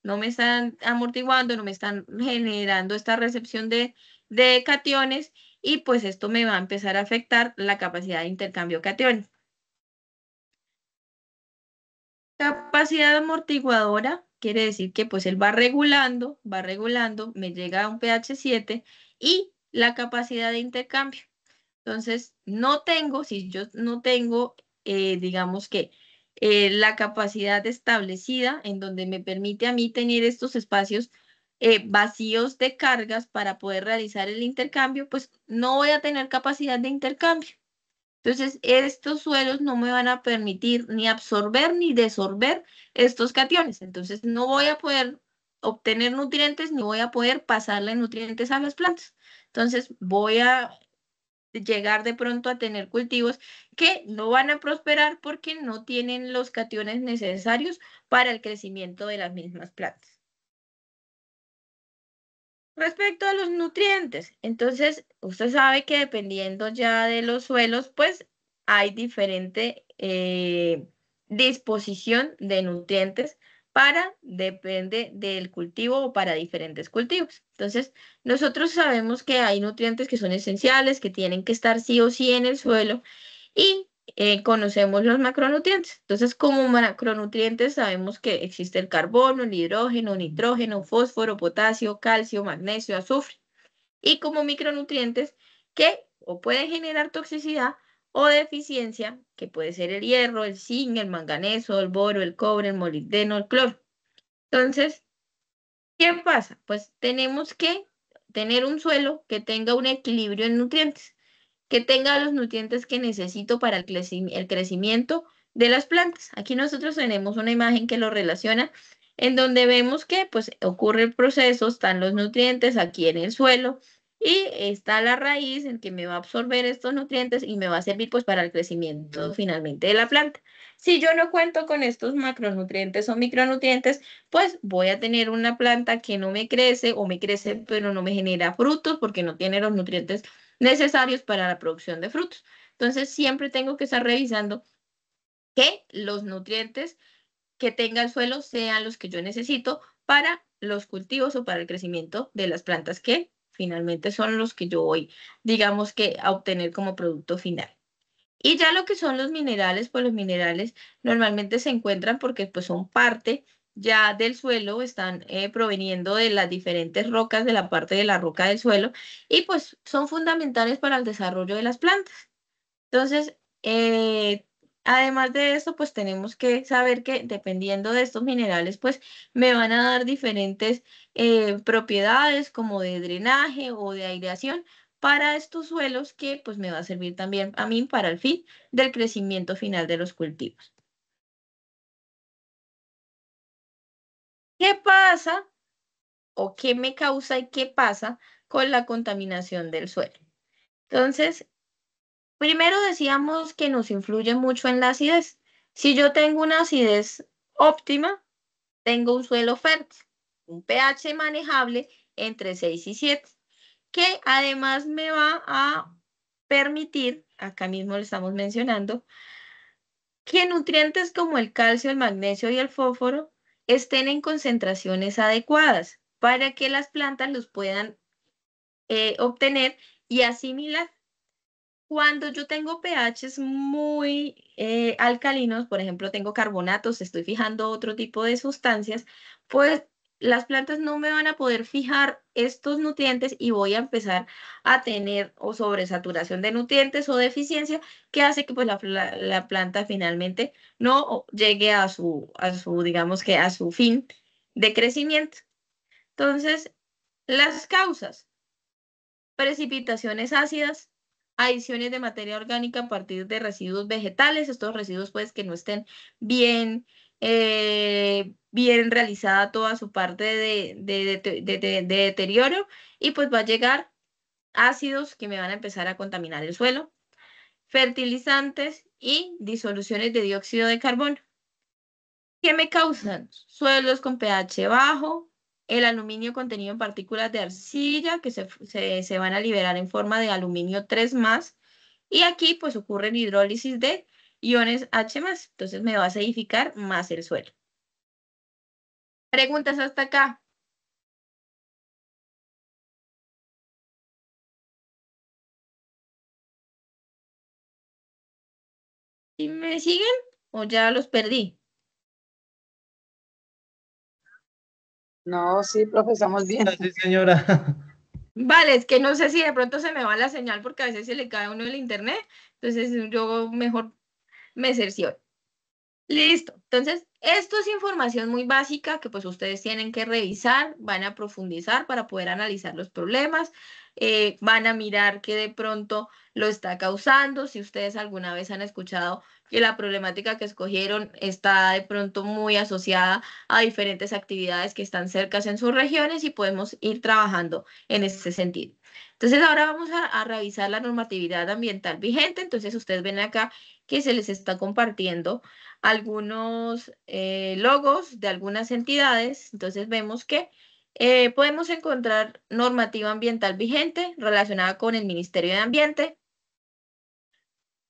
A: No me están amortiguando, no me están generando esta recepción de cationes y pues esto me va a empezar a afectar la capacidad de intercambio cationes. Capacidad amortiguadora quiere decir que pues él va regulando, me llega a un pH 7 y la capacidad de intercambio. Entonces, si yo no tengo, digamos que la capacidad establecida en donde me permite a mí tener estos espacios vacíos de cargas para poder realizar el intercambio, pues no voy a tener capacidad de intercambio. Entonces, estos suelos no me van a permitir ni absorber ni desorber estos cationes. Entonces, no voy a poder obtener nutrientes ni voy a poder pasarle nutrientes a las plantas. Entonces, voy a llegar de pronto a tener cultivos que no van a prosperar porque no tienen los cationes necesarios para el crecimiento de las mismas plantas. Respecto a los nutrientes, entonces usted sabe que dependiendo ya de los suelos, pues hay diferente disposición de nutrientes depende del cultivo o para diferentes cultivos. Entonces, nosotros sabemos que hay nutrientes que son esenciales, que tienen que estar sí o sí en el suelo y conocemos los macronutrientes. Entonces, como macronutrientes sabemos que existe el carbono, el hidrógeno, nitrógeno, fósforo, potasio, calcio, magnesio, azufre. Y como micronutrientes que o pueden generar toxicidad o deficiencia, que puede ser el hierro, el zinc, el manganeso, el boro, el cobre, el molibdeno, el cloro. Entonces, ¿qué pasa? Pues tenemos que tener un suelo que tenga un equilibrio en nutrientes, que tenga los nutrientes que necesito para el crecimiento de las plantas. Aquí nosotros tenemos una imagen que lo relaciona en donde vemos que pues ocurre el proceso, están los nutrientes aquí en el suelo y está la raíz en que me va a absorber estos nutrientes y me va a servir pues para el crecimiento finalmente de la planta. Si yo no cuento con estos macronutrientes o micronutrientes, pues voy a tener una planta que no me crece o me crece pero no me genera frutos porque no tiene los nutrientes necesarios para la producción de frutos. Entonces siempre tengo que estar revisando que los nutrientes que tenga el suelo sean los que yo necesito para los cultivos o para el crecimiento de las plantas que finalmente son los que yo voy, digamos que a obtener como producto final. Y ya lo que son los minerales, pues los minerales normalmente se encuentran porque pues son parte ya del suelo, están proveniendo de las diferentes rocas de la parte de la roca del suelo y pues son fundamentales para el desarrollo de las plantas. Entonces, además de esto, pues tenemos que saber que dependiendo de estos minerales, pues me van a dar diferentes propiedades como de drenaje o de aireación para estos suelos que pues me va a servir también a mí para el fin del crecimiento final de los cultivos. ¿Qué pasa o qué me causa y qué pasa con la contaminación del suelo? Entonces, primero decíamos que nos influye mucho en la acidez. Si yo tengo una acidez óptima, tengo un suelo fértil, un pH manejable entre 6 y 7, que además me va a permitir, acá mismo lo estamos mencionando, que nutrientes como el calcio, el magnesio y el fósforo estén en concentraciones adecuadas para que las plantas los puedan obtener y asimilar. Cuando yo tengo pHs muy alcalinos, por ejemplo, tengo carbonatos, estoy fijando otro tipo de sustancias, pues las plantas no me van a poder fijar estos nutrientes y voy a empezar a tener o sobresaturación de nutrientes o deficiencia que hace que pues la planta finalmente no llegue digamos que a su fin de crecimiento. Entonces, las causas: precipitaciones ácidas, adiciones de materia orgánica a partir de residuos vegetales, estos residuos pues que no estén bien, bien realizada toda su parte de deterioro y pues va a llegar ácidos que me van a empezar a contaminar el suelo, fertilizantes y disoluciones de dióxido de carbono. ¿Qué me causan? Suelos con pH bajo, el aluminio contenido en partículas de arcilla que se van a liberar en forma de aluminio 3+, y aquí pues ocurre hidrólisis de iones H+, entonces me va a acidificar más el suelo. ¿Preguntas hasta acá? ¿Y me siguen o ya los perdí?
D: No, sí, profe, estamos bien.
B: Sí, señora.
A: Vale, es que no sé si de pronto se me va la señal porque a veces se le cae a uno el internet, entonces yo mejor me cercioro. Listo. Entonces, esto es información muy básica que pues ustedes tienen que revisar, van a profundizar para poder analizar los problemas, van a mirar qué de pronto lo está causando, si ustedes alguna vez han escuchado que la problemática que escogieron está de pronto muy asociada a diferentes actividades que están cercas en sus regiones y podemos ir trabajando en ese sentido. Entonces, ahora vamos a revisar la normatividad ambiental vigente. Entonces, ustedes ven acá que se les está compartiendo algunos logos de algunas entidades. Entonces vemos que podemos encontrar normativa ambiental vigente relacionada con el Ministerio de Ambiente,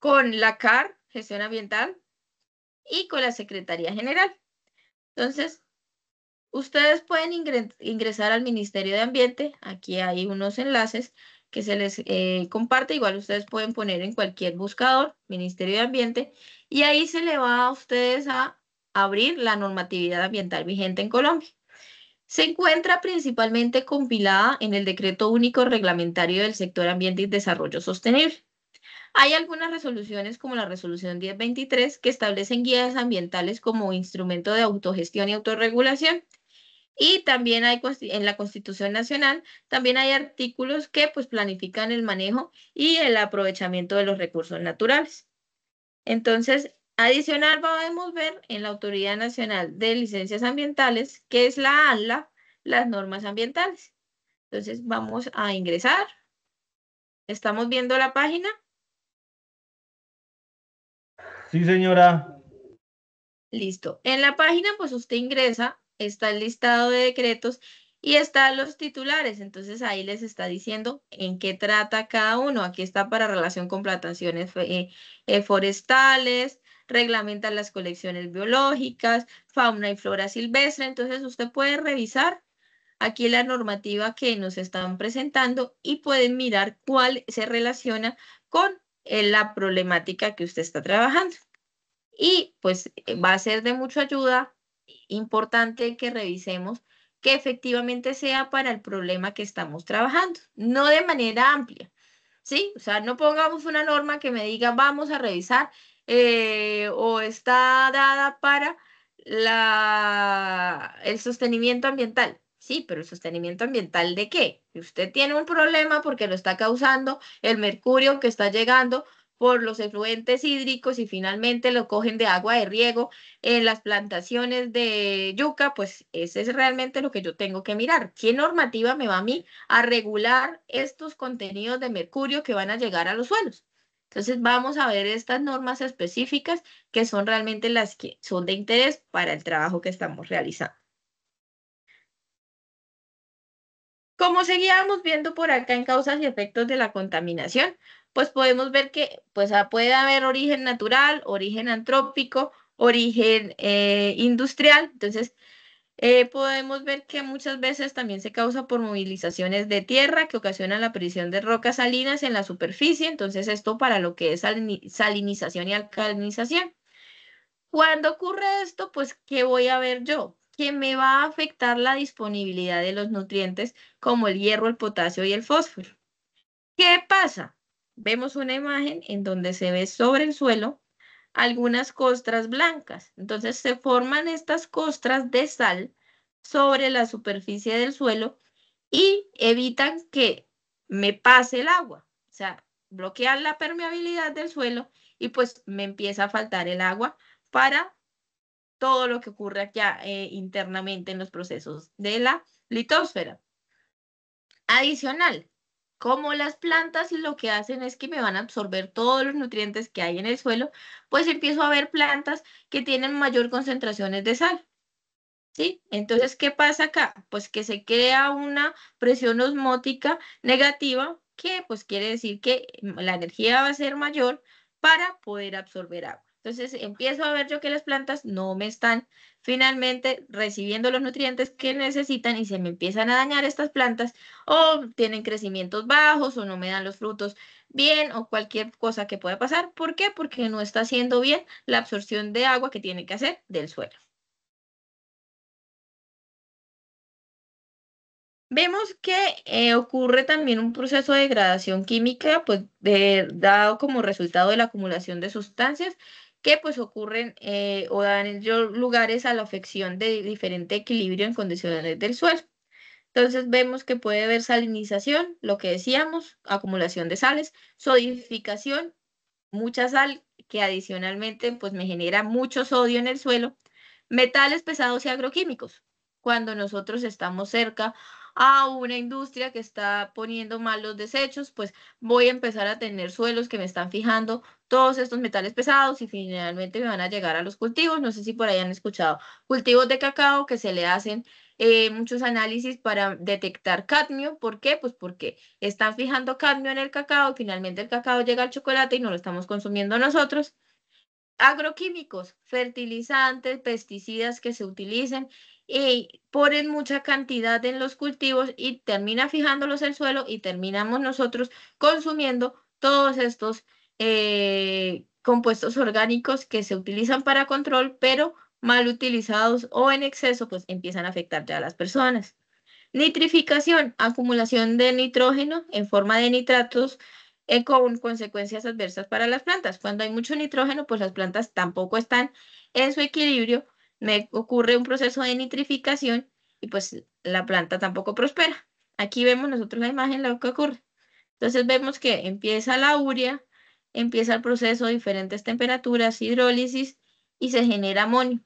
A: con la CAR, Gestión Ambiental, y con la Secretaría General. Entonces, ustedes pueden ingresar al Ministerio de Ambiente. Aquí hay unos enlaces que se les comparte. Igual ustedes pueden poner en cualquier buscador Ministerio de Ambiente y ahí se le va a ustedes a abrir la normatividad ambiental vigente en Colombia. Se encuentra principalmente compilada en el Decreto Único Reglamentario del Sector Ambiente y Desarrollo Sostenible. Hay algunas resoluciones como la resolución 1023 que establecen guías ambientales como instrumento de autogestión y autorregulación. Y también hay en la Constitución Nacional, también hay artículos que pues planifican el manejo y el aprovechamiento de los recursos naturales. Entonces, Adicional, podemos ver en la Autoridad Nacional de Licencias Ambientales, que es la ANLA, las normas ambientales. Entonces, vamos a ingresar. ¿Estamos viendo la página?
B: Sí, señora.
A: Listo. En la página, pues usted ingresa, está el listado de decretos y están los titulares. Entonces ahí les está diciendo en qué trata cada uno. Aquí está para relación con plantaciones forestales, reglamenta las colecciones biológicas, fauna y flora silvestre. Entonces usted puede revisar aquí la normativa que nos están presentando y pueden mirar cuál se relaciona con la problemática que usted está trabajando. Y pues va a ser de mucha ayuda, importante que revisemos que efectivamente sea para el problema que estamos trabajando, no de manera amplia, ¿sí? O sea, no pongamos una norma que me diga vamos a revisar o está dada para el sostenimiento ambiental. Sí, pero el sostenimiento ambiental ¿de qué? Usted tiene un problema porque lo está causando el mercurio que está llegando por los efluentes hídricos y finalmente lo cogen de agua de riego en las plantaciones de yuca, pues ese es realmente lo que yo tengo que mirar. ¿Qué normativa me va a mí a regular estos contenidos de mercurio que van a llegar a los suelos? Entonces vamos a ver estas normas específicas que son realmente las que son de interés para el trabajo que estamos realizando. Como seguíamos viendo por acá en causas y efectos de la contaminación, pues podemos ver que pues, puede haber origen natural, origen antrópico, origen industrial. Entonces, podemos ver que muchas veces también se causa por movilizaciones de tierra que ocasionan la aparición de rocas salinas en la superficie. Entonces, esto para lo que es salinización y alcalinización. Cuando ocurre esto, pues, ¿qué voy a ver yo? Que me va a afectar la disponibilidad de los nutrientes como el hierro, el potasio y el fósforo. ¿Qué pasa? Vemos una imagen en donde se ve sobre el suelo algunas costras blancas. Entonces se forman estas costras de sal sobre la superficie del suelo y evitan que me pase el agua. O sea, bloquean la permeabilidad del suelo y pues me empieza a faltar el agua para todo lo que ocurre aquí internamente en los procesos de la litósfera. Adicional, como las plantas lo que hacen es que me van a absorber todos los nutrientes que hay en el suelo, pues empiezo a ver plantas que tienen mayor concentraciones de sal. ¿Sí? Entonces, ¿qué pasa acá? Pues que se crea una presión osmótica negativa que pues quiere decir que la energía va a ser mayor para poder absorber agua. Entonces, empiezo a ver yo que las plantas no me están finalmente recibiendo los nutrientes que necesitan y se me empiezan a dañar estas plantas o tienen crecimientos bajos o no me dan los frutos bien o cualquier cosa que pueda pasar. ¿Por qué? Porque no está haciendo bien la absorción de agua que tiene que hacer del suelo. Vemos que ocurre también un proceso de degradación química, pues dado como resultado de la acumulación de sustancias que pues ocurren o dan lugares a la afección de diferente equilibrio en condiciones del suelo. Entonces vemos que puede haber salinización, lo que decíamos, acumulación de sales, solidificación, mucha sal que adicionalmente pues me genera mucho sodio en el suelo, metales pesados y agroquímicos. Cuando nosotros estamos cerca a una industria que está poniendo mal los desechos, pues voy a empezar a tener suelos que me están fijando todos estos metales pesados y finalmente me van a llegar a los cultivos. No sé si por ahí han escuchado cultivos de cacao que se le hacen muchos análisis para detectar cadmio. ¿Por qué? Pues porque están fijando cadmio en el cacao, finalmente el cacao llega al chocolate y no lo estamos consumiendo nosotros. Agroquímicos, fertilizantes, pesticidas que se utilicen y ponen mucha cantidad en los cultivos y termina fijándolos el suelo y terminamos nosotros consumiendo todos estos compuestos orgánicos que se utilizan para control, pero mal utilizados o en exceso, pues empiezan a afectar ya a las personas. Nitrificación, acumulación de nitrógeno en forma de nitratos con consecuencias adversas para las plantas. Cuando hay mucho nitrógeno, pues las plantas tampoco están en su equilibrio, me ocurre un proceso de nitrificación y pues la planta tampoco prospera. Aquí vemos nosotros la imagen, lo que ocurre. Entonces vemos que empieza la urea empieza el proceso a diferentes temperaturas, hidrólisis, y se genera amonio.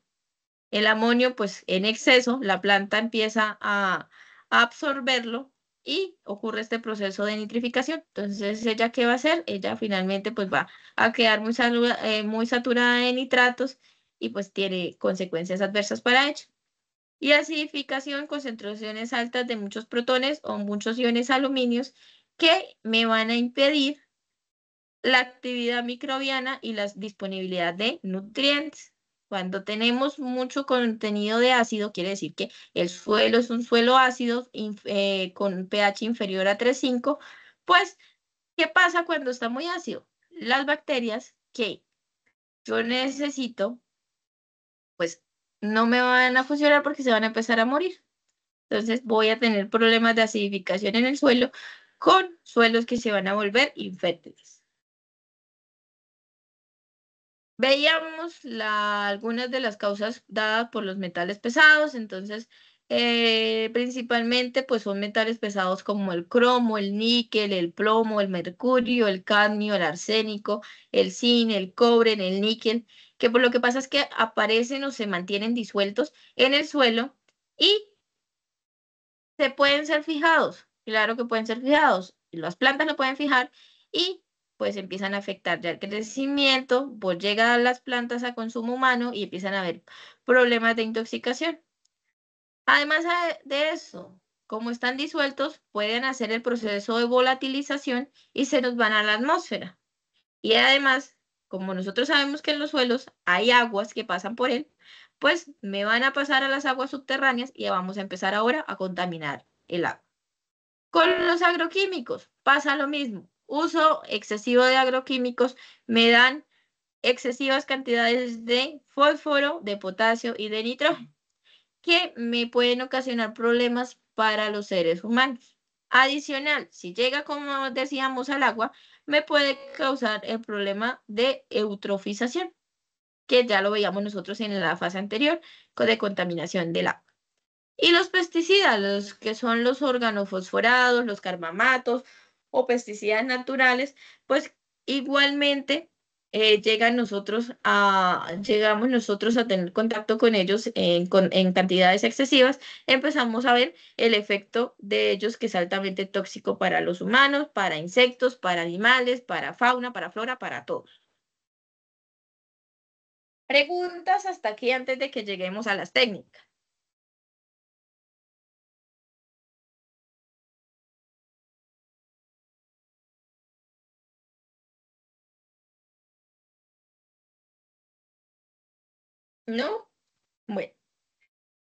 A: El amonio, pues en exceso, la planta empieza a absorberlo y ocurre este proceso de nitrificación. Entonces, ¿ella qué va a hacer? Ella finalmente pues va a quedar muy saturada de nitratos y pues tiene consecuencias adversas para ella. Y acidificación, concentraciones altas de muchos protones o muchos iones aluminios que me van a impedir la actividad microbiana y la disponibilidad de nutrientes. Cuando tenemos mucho contenido de ácido, quiere decir que el suelo es un suelo ácido con pH inferior a 3,5, pues, ¿qué pasa cuando está muy ácido? Las bacterias que yo necesito, pues, no me van a funcionar porque se van a empezar a morir. Entonces voy a tener problemas de acidificación en el suelo con suelos que se van a volver infértiles. Veíamos algunas de las causas dadas por los metales pesados, entonces principalmente pues son metales pesados como el cromo, el níquel, el plomo, el mercurio, el cadmio, el arsénico, el zinc, el cobre, el níquel, que por lo que pasa es que aparecen o se mantienen disueltos en el suelo y se pueden ser fijados, claro que pueden ser fijados, las plantas lo pueden fijar y pues empiezan a afectar ya el crecimiento, pues llegan las plantas a consumo humano y empiezan a haber problemas de intoxicación. Además de eso, como están disueltos, pueden hacer el proceso de volatilización y se nos van a la atmósfera. Y además, como nosotros sabemos que en los suelos hay aguas que pasan por él, pues me van a pasar a las aguas subterráneas y vamos a empezar ahora a contaminar el agua. Con los agroquímicos pasa lo mismo. Uso excesivo de agroquímicos me dan excesivas cantidades de fósforo, de potasio y de nitrógeno, que me pueden ocasionar problemas para los seres humanos. Adicional, si llega, como decíamos, al agua, me puede causar el problema de eutrofización, que ya lo veíamos nosotros en la fase anterior, de contaminación del agua. Y los pesticidas, los que son los organofosforados, los carbamatos o pesticidas naturales, pues igualmente llegamos nosotros a tener contacto con ellos en cantidades excesivas, empezamos a ver el efecto de ellos que es altamente tóxico para los humanos, para insectos, para animales, para fauna, para flora, para todos. Preguntas hasta aquí antes de que lleguemos a las técnicas. ¿No? Bueno.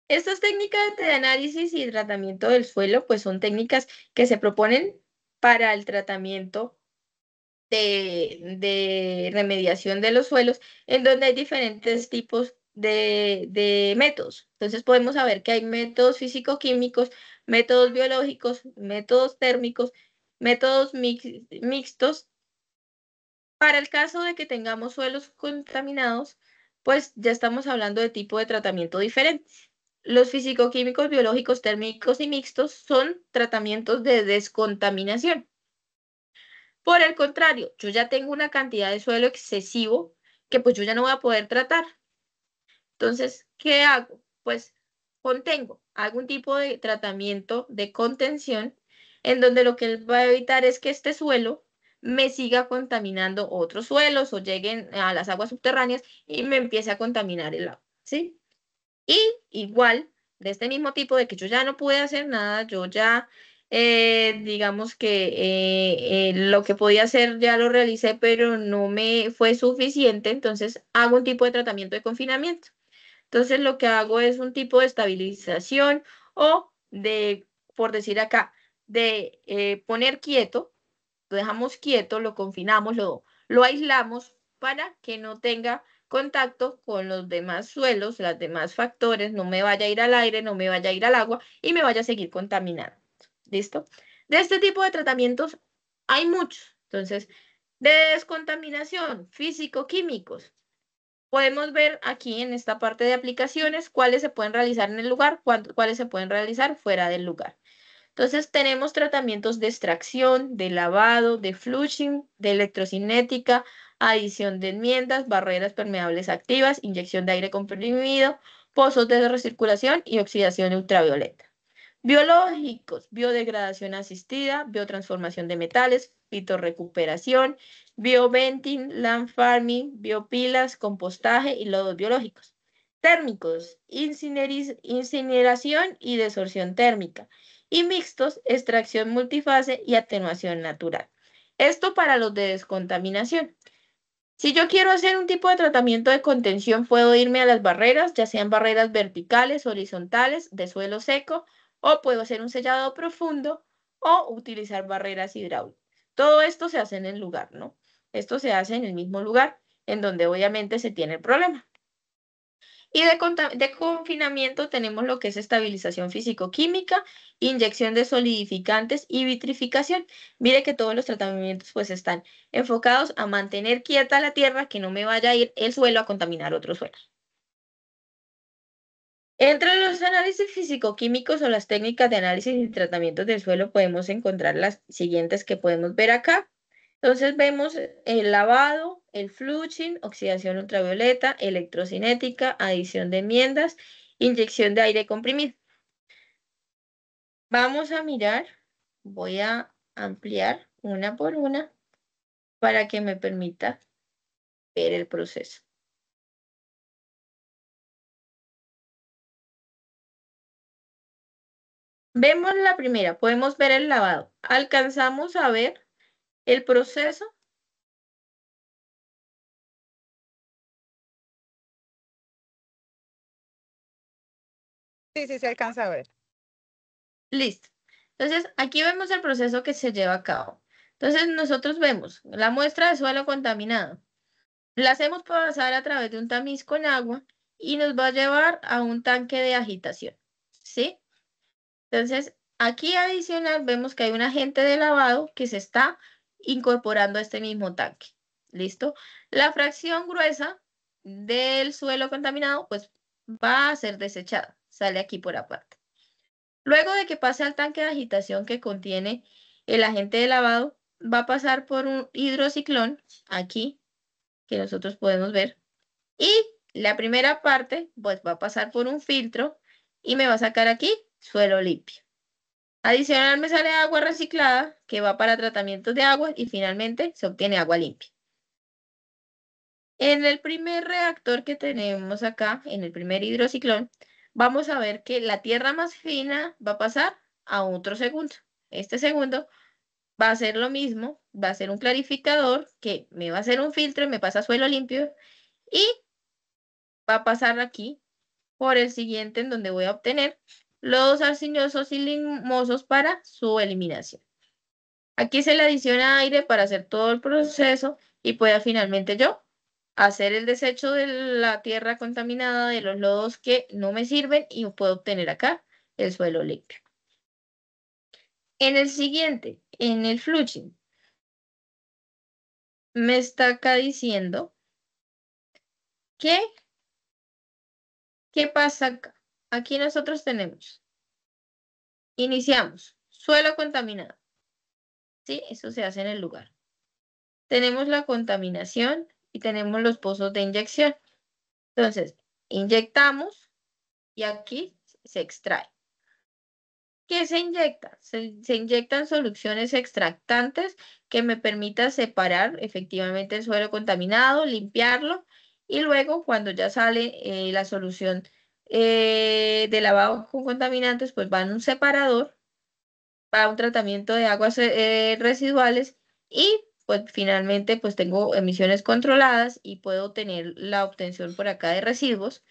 A: Estas técnicas de análisis y tratamiento del suelo, pues son técnicas que se proponen para el tratamiento de remediación de los suelos, en donde hay diferentes tipos de métodos. Entonces podemos saber que hay métodos físico-químicos, métodos biológicos, métodos térmicos, métodos mixtos. Para el caso de que tengamos suelos contaminados, pues ya estamos hablando de tipo de tratamiento diferente. Los físico-químicos, biológicos, térmicos y mixtos son tratamientos de descontaminación. Por el contrario, yo ya tengo una cantidad de suelo excesivo que pues yo ya no voy a poder tratar. Entonces, ¿qué hago? Pues contengo algún tipo de tratamiento de contención en donde lo que él va a evitar es que este suelo me siga contaminando otros suelos o lleguen a las aguas subterráneas y me empiece a contaminar el agua, ¿sí? Y igual, de este mismo tipo de que yo ya no pude hacer nada, yo ya, digamos que lo que podía hacer ya lo realicé, pero no me fue suficiente, entonces hago un tipo de tratamiento de confinamiento. Entonces lo que hago es un tipo de estabilización o de, por decir acá, de poner quieto, lo dejamos quieto, lo confinamos, lo aislamos para que no tenga contacto con los demás suelos, los demás factores, no me vaya a ir al aire, no me vaya a ir al agua y me vaya a seguir contaminando. ¿Listo? De este tipo de tratamientos hay muchos. Entonces, de descontaminación, físico-químicos. Podemos ver aquí en esta parte de aplicaciones cuáles se pueden realizar en el lugar, cuáles se pueden realizar fuera del lugar. Entonces tenemos tratamientos de extracción, de lavado, de flushing, de electrocinética, adición de enmiendas, barreras permeables activas, inyección de aire comprimido, pozos de recirculación y oxidación ultravioleta. Biológicos, biodegradación asistida, biotransformación de metales, fitorrecuperación, bioventing, land farming, biopilas, compostaje y lodos biológicos. Térmicos, incineración y desorción térmica. Y mixtos, extracción multifase y atenuación natural. Esto para los de descontaminación. Si yo quiero hacer un tipo de tratamiento de contención, puedo irme a las barreras, ya sean barreras verticales, horizontales, de suelo seco, o puedo hacer un sellado profundo o utilizar barreras hidráulicas. Todo esto se hace en el lugar, ¿no? Esto se hace en el mismo lugar en donde obviamente se tiene el problema. Y de confinamiento tenemos lo que es estabilización físico-química, inyección de solidificantes y vitrificación. Mire que todos los tratamientos pues están enfocados a mantener quieta la tierra, que no me vaya a ir el suelo a contaminar otro suelo. Entre los análisis físico-químicos o las técnicas de análisis y tratamientos del suelo podemos encontrar las siguientes que podemos ver acá. Entonces vemos el lavado, el flushing, oxidación ultravioleta, electrocinética, adición de enmiendas, inyección de aire comprimido. Vamos a mirar, voy a ampliar una por una para que me permita ver el proceso. Vemos la primera, podemos ver el lavado. Alcanzamos a ver el proceso.
C: Sí, sí, se alcanza a ver.
A: Listo. Entonces, aquí vemos el proceso que se lleva a cabo. Entonces, nosotros vemos la muestra de suelo contaminado. La hacemos pasar a través de un tamiz con agua y nos va a llevar a un tanque de agitación, ¿sí? Entonces, aquí adicional vemos que hay un agente de lavado que se está incorporando a este mismo tanque. ¿Listo? La fracción gruesa del suelo contaminado, pues va a ser desechada. Sale aquí por aparte. Luego de que pase al tanque de agitación que contiene el agente de lavado, va a pasar por un hidrociclón, aquí, que nosotros podemos ver. Y la primera parte, pues va a pasar por un filtro y me va a sacar aquí suelo limpio. Adicional me sale agua reciclada que va para tratamientos de agua y finalmente se obtiene agua limpia. En el primer reactor que tenemos acá, en el primer hidrociclón, vamos a ver que la tierra más fina va a pasar a otro segundo. Este segundo va a ser lo mismo, va a ser un clarificador que me va a hacer un filtro y me pasa suelo limpio y va a pasar aquí por el siguiente en donde voy a obtener lodos arcillosos y limosos para su eliminación. Aquí se le adiciona aire para hacer todo el proceso y pueda finalmente yo hacer el desecho de la tierra contaminada, de los lodos que no me sirven y puedo obtener acá el suelo limpio. En el siguiente, en el flushing, me está acá diciendo que, ¿qué pasa acá? Aquí nosotros tenemos, iniciamos, suelo contaminado, ¿sí? Eso se hace en el lugar. Tenemos la contaminación y tenemos los pozos de inyección. Entonces, inyectamos y aquí se extrae. ¿Qué se inyecta? Se inyectan soluciones extractantes que me permitan separar efectivamente el suelo contaminado, limpiarlo y luego cuando ya sale la solución de lavado con contaminantes, pues va en un separador, va a un tratamiento de aguas residuales y pues finalmente pues tengo emisiones controladas y puedo tener la obtención por acá de residuos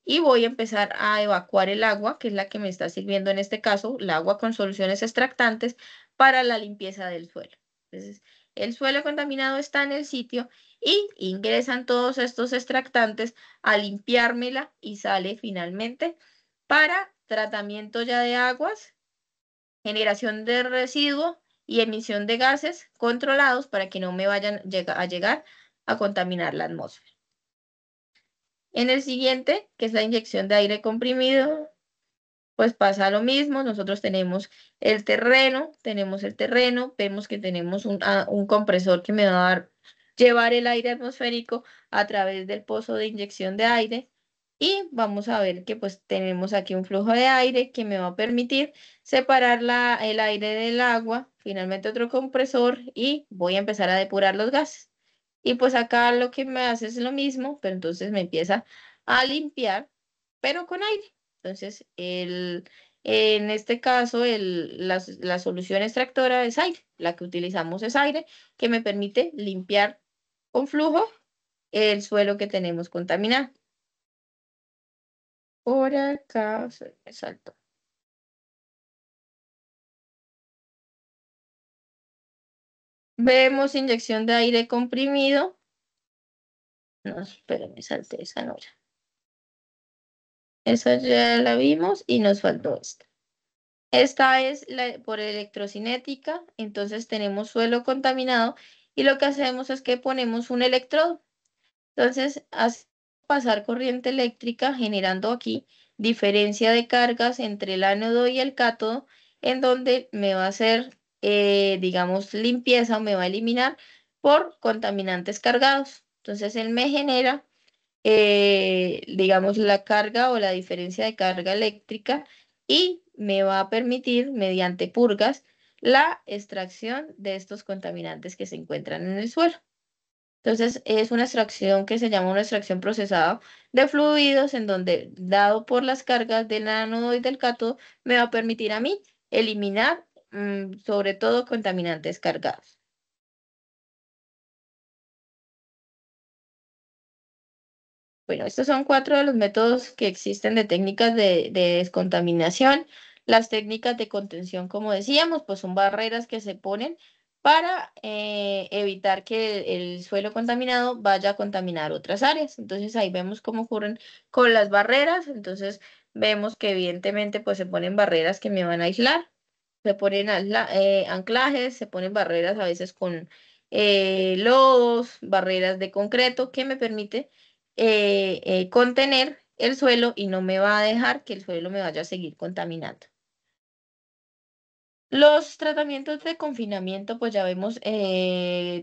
A: y voy a empezar a evacuar el agua, que es la que me está sirviendo en este caso, el agua con soluciones extractantes para la limpieza del suelo. Entonces, el suelo contaminado está en el sitio y ingresan todos estos extractantes a limpiármela y sale finalmente para tratamiento ya de aguas, generación de residuos y emisión de gases controlados para que no me vayan a llegar a contaminar la atmósfera. En el siguiente, que es la inyección de aire comprimido, pues pasa lo mismo. Nosotros tenemos el terreno, vemos que tenemos un compresor que me va a llevar el aire atmosférico a través del pozo de inyección de aire. Y vamos a ver que pues tenemos aquí un flujo de aire que me va a permitir separar el aire del agua, finalmente otro compresor y voy a empezar a depurar los gases. Y pues acá lo que me hace es lo mismo, pero entonces me empieza a limpiar, pero con aire. Entonces, en este caso, la solución extractora es aire. La que utilizamos es aire, que me permite limpiar con flujo el suelo que tenemos contaminado. Por acá me saltó. Vemos inyección de aire comprimido. No, espera, me salté esa no era. Esa ya la vimos y nos faltó esta. Esta es por electrocinética, entonces tenemos suelo contaminado y lo que hacemos es que ponemos un electrodo. Entonces, hace pasar corriente eléctrica generando aquí diferencia de cargas entre el ánodo y el cátodo, en donde me va a hacer, digamos, limpieza o me va a eliminar por contaminantes cargados. Entonces, él me genera, digamos, la carga o la diferencia de carga eléctrica y me va a permitir, mediante purgas, la extracción de estos contaminantes que se encuentran en el suelo. Entonces, es una extracción que se llama una extracción procesada de fluidos, en donde, dado por las cargas del ánodo y del cátodo, me va a permitir a mí eliminar, sobre todo, contaminantes cargados. Bueno, estos son 4 de los métodos que existen de técnicas de descontaminación. Las técnicas de contención, como decíamos, pues son barreras que se ponen para evitar que el suelo contaminado vaya a contaminar otras áreas. Entonces ahí vemos cómo ocurren con las barreras. Entonces vemos que evidentemente pues se ponen barreras que me van a aislar, se ponen anclajes, se ponen barreras a veces con lodos, barreras de concreto que me permite contener el suelo y no me va a dejar que el suelo me vaya a seguir contaminando. Los tratamientos de confinamiento, pues ya vemos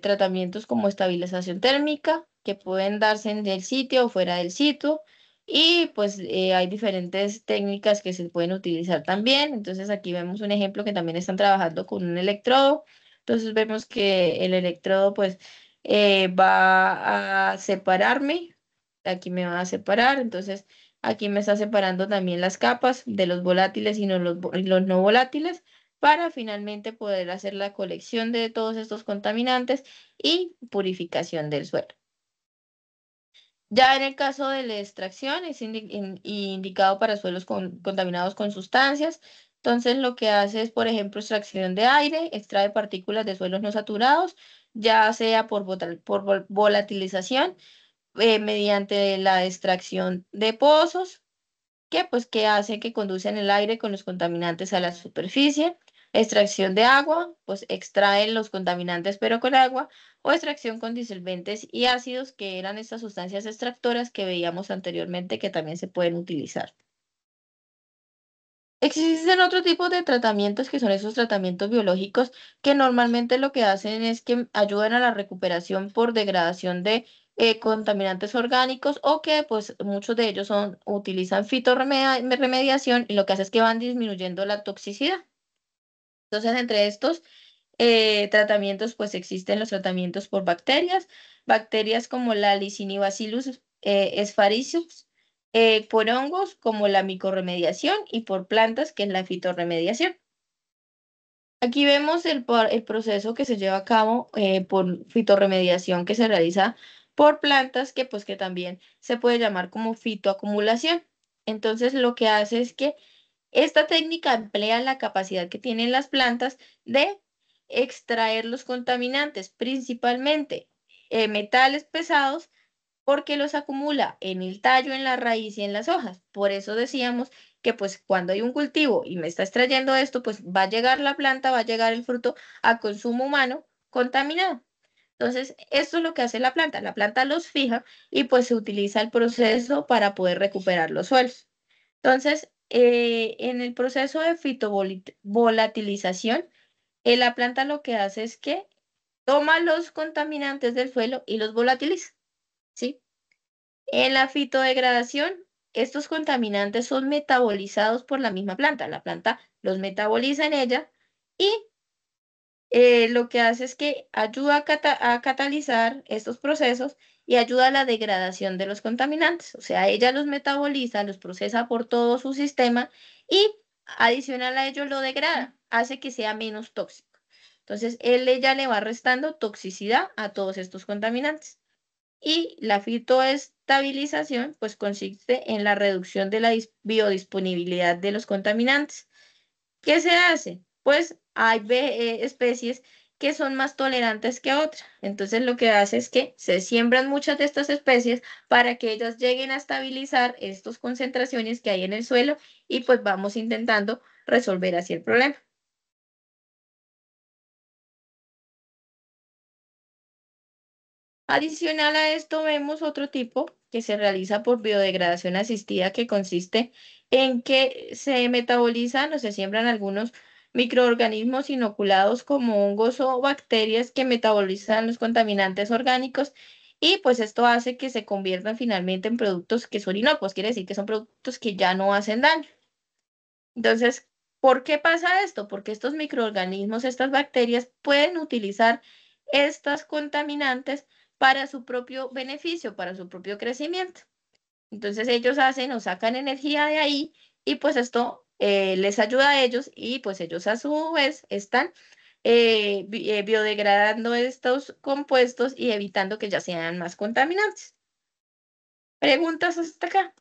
A: tratamientos como estabilización térmica, que pueden darse en el sitio o fuera del sitio, y pues hay diferentes técnicas que se pueden utilizar también. Entonces aquí vemos un ejemplo que también están trabajando con un electrodo. Entonces vemos que el electrodo pues va a separarme, aquí me va a separar, entonces aquí me está separando también las capas de los volátiles y los no volátiles, para finalmente poder hacer la colección de todos estos contaminantes y purificación del suelo. Ya en el caso de la extracción es indicado para suelos contaminados con sustancias. Entonces lo que hace es, por ejemplo, extracción de aire, extrae partículas de suelos no saturados, ya sea por volatilización, mediante la extracción de pozos, que hace que conducen el aire con los contaminantes a la superficie. Extracción de agua, pues extraen los contaminantes pero con agua, o extracción con disolventes y ácidos, que eran estas sustancias extractoras que veíamos anteriormente que también se pueden utilizar. Existen otro tipo de tratamientos que son esos tratamientos biológicos que normalmente lo que hacen es que ayudan a la recuperación por degradación de contaminantes orgánicos, o que pues muchos de ellos utilizan fitorremediación, y lo que hace es que van disminuyendo la toxicidad. Entonces, entre estos tratamientos pues existen los tratamientos por bacterias como la Licinibacillus sphaeriscus, por hongos como la micorremediación, y por plantas, que es la fitorremediación. Aquí vemos el proceso que se lleva a cabo por fitorremediación, que se realiza por plantas, que también se puede llamar como fitoacumulación. Entonces lo que hace es que esta técnica emplea la capacidad que tienen las plantas de extraer los contaminantes, principalmente metales pesados, porque los acumula en el tallo, en la raíz y en las hojas. Por eso decíamos que pues cuando hay un cultivo y me está extrayendo esto, pues va a llegar la planta, va a llegar el fruto a consumo humano contaminado. Entonces, esto es lo que hace la planta. La planta los fija y pues se utiliza el proceso para poder recuperar los suelos. Entonces, en el proceso de fitovolatilización, la planta lo que hace es que toma los contaminantes del suelo y los volatiliza, ¿sí? En la fitodegradación, estos contaminantes son metabolizados por la misma planta. La planta los metaboliza en ella y lo que hace es que ayuda a catalizar estos procesos y ayuda a la degradación de los contaminantes. O sea, ella los metaboliza, los procesa por todo su sistema y adicional a ello lo degrada, hace que sea menos tóxico. Entonces, ella le va restando toxicidad a todos estos contaminantes. Y la fitoestabilización, pues consiste en la reducción de la biodisponibilidad de los contaminantes. ¿Qué se hace? Pues hay especies que son más tolerantes que otras. Entonces lo que hace es que se siembran muchas de estas especies para que ellas lleguen a estabilizar estas concentraciones que hay en el suelo y pues vamos intentando resolver así el problema. Adicional a esto vemos otro tipo que se realiza por biodegradación asistida, que consiste en que se metabolizan o se siembran algunos microorganismos inoculados como hongos o bacterias que metabolizan los contaminantes orgánicos y pues esto hace que se conviertan finalmente en productos que son inocuos, quiere decir que son productos que ya no hacen daño. Entonces, ¿por qué pasa esto? Porque estos microorganismos, estas bacterias pueden utilizar estos contaminantes para su propio beneficio, para su propio crecimiento. Entonces ellos hacen o sacan energía de ahí y pues esto les ayuda a ellos y pues ellos a su vez están biodegradando estos compuestos y evitando que ya sean más contaminantes. ¿Preguntas hasta acá?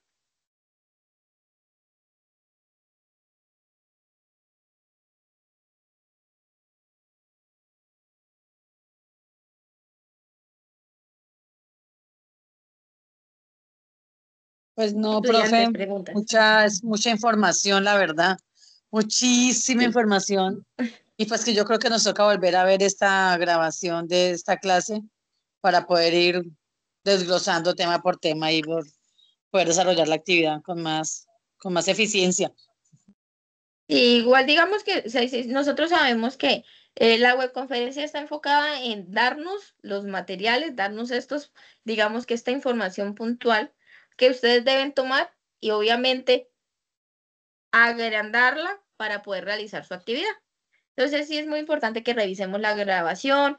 D: Pues no, profe,
A: Estudiantes, preguntas.
D: mucha información, la verdad, muchísima
A: Sí.
D: información. Y pues que yo creo que nos toca volver a ver esta grabación de esta clase para poder ir desglosando tema por tema y poder desarrollar la actividad con más eficiencia.
A: Igual digamos que o sea, nosotros sabemos que la webconferencia está enfocada en darnos los materiales, darnos estos, digamos que esta información puntual que ustedes deben tomar y obviamente agrandarla para poder realizar su actividad. Entonces sí es muy importante que revisemos la grabación,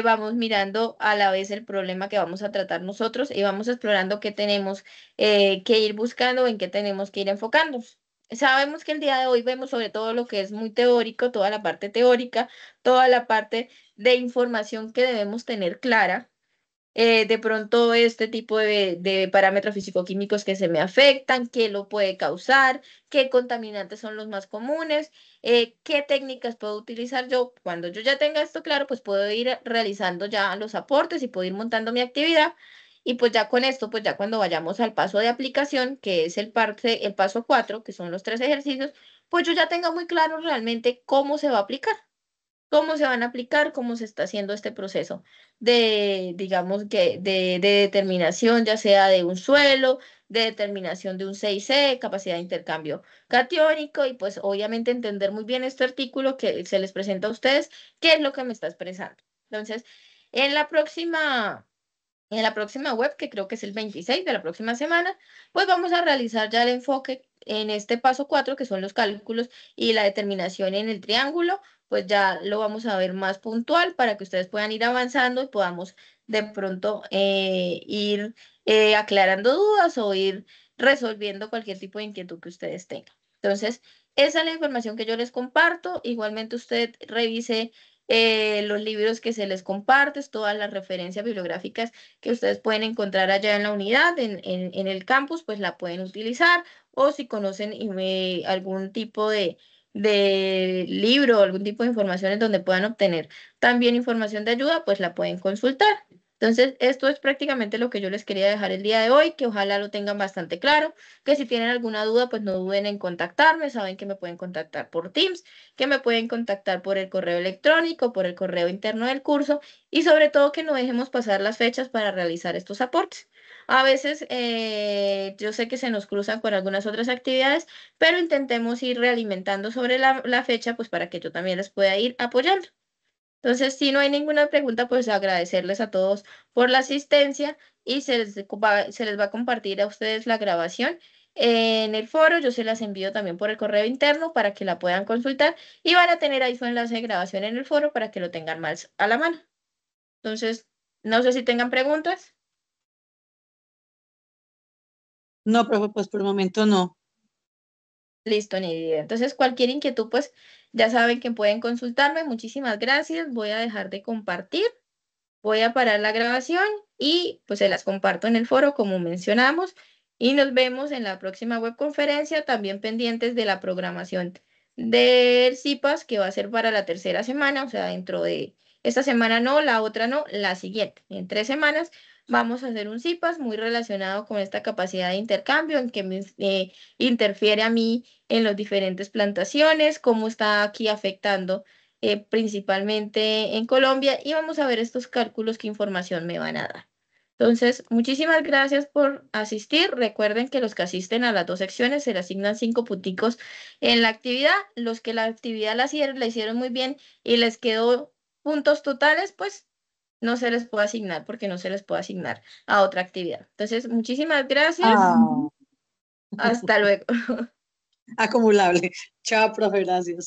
A: vamos mirando a la vez el problema que vamos a tratar nosotros y vamos explorando qué tenemos que ir buscando, en qué tenemos que ir enfocándonos. Sabemos que el día de hoy vemos sobre todo lo que es muy teórico, toda la parte teórica, toda la parte de información que debemos tener clara de pronto este tipo de parámetros físico-químicos que se me afectan, qué lo puede causar, qué contaminantes son los más comunes, qué técnicas puedo utilizar yo. Cuando yo ya tenga esto claro, pues puedo ir realizando ya los aportes y puedo ir montando mi actividad. Y pues ya con esto, pues ya cuando vayamos al paso de aplicación, que es el paso 4, que son los 3 ejercicios, pues yo ya tenga muy claro realmente cómo se va a aplicar, cómo se van a aplicar, cómo se está haciendo este proceso de, digamos que, de determinación, ya sea de un suelo, de determinación de un 6C, capacidad de intercambio catiónico, y pues obviamente entender muy bien este artículo que se les presenta a ustedes, qué es lo que me está expresando. Entonces, en la próxima... En la próxima web, que creo que es el 26 de la próxima semana, pues vamos a realizar ya el enfoque en este paso 4, que son los cálculos y la determinación en el triángulo, pues ya lo vamos a ver más puntual para que ustedes puedan ir avanzando y podamos de pronto ir aclarando dudas o ir resolviendo cualquier tipo de inquietud que ustedes tengan. Entonces, esa es la información que yo les comparto. Igualmente usted revise los libros que se les comparte, todas las referencias bibliográficas que ustedes pueden encontrar allá en la unidad, en el campus, pues la pueden utilizar, o si conocen algún tipo de libro o algún tipo de información en donde puedan obtener también información de ayuda, pues la pueden consultar. Entonces, esto es prácticamente lo que yo les quería dejar el día de hoy, que ojalá lo tengan bastante claro, que si tienen alguna duda, pues no duden en contactarme, saben que me pueden contactar por Teams, que me pueden contactar por el correo electrónico, por el correo interno del curso, y sobre todo que no dejemos pasar las fechas para realizar estos aportes. A veces yo sé que se nos cruzan con algunas otras actividades, pero intentemos ir realimentando sobre la fecha, pues para que yo también les pueda ir apoyando. Entonces, si no hay ninguna pregunta, pues agradecerles a todos por la asistencia y se les va a compartir a ustedes la grabación en el foro. Yo se las envío también por el correo interno para que la puedan consultar y van a tener ahí su enlace de grabación en el foro para que lo tengan más a la mano. Entonces, no sé si tengan preguntas.
D: No, profe, pues por el momento no.
A: Listo, ni idea. Entonces, cualquier inquietud, pues ya saben que pueden consultarme. Muchísimas gracias. Voy a dejar de compartir. Voy a parar la grabación y pues se las comparto en el foro como mencionamos y nos vemos en la próxima webconferencia, también pendientes de la programación del CIPAS que va a ser para la tercera semana, o sea, dentro de esta semana no, la otra no, la siguiente. En 3 semanas vamos a hacer un CIPAS muy relacionado con esta capacidad de intercambio, en que me interfiere a mí en las diferentes plantaciones, cómo está aquí afectando principalmente en Colombia, y vamos a ver estos cálculos, qué información me van a dar. Entonces, muchísimas gracias por asistir. Recuerden que los que asisten a las 2 secciones se le asignan 5 punticos en la actividad. Los que la actividad la hicieron muy bien y les quedó puntos totales, pues no se les puede asignar porque no se les puede asignar a otra actividad. Entonces, muchísimas gracias.
D: Ah,
A: Hasta luego.
D: acumulable. Chao, profe, gracias.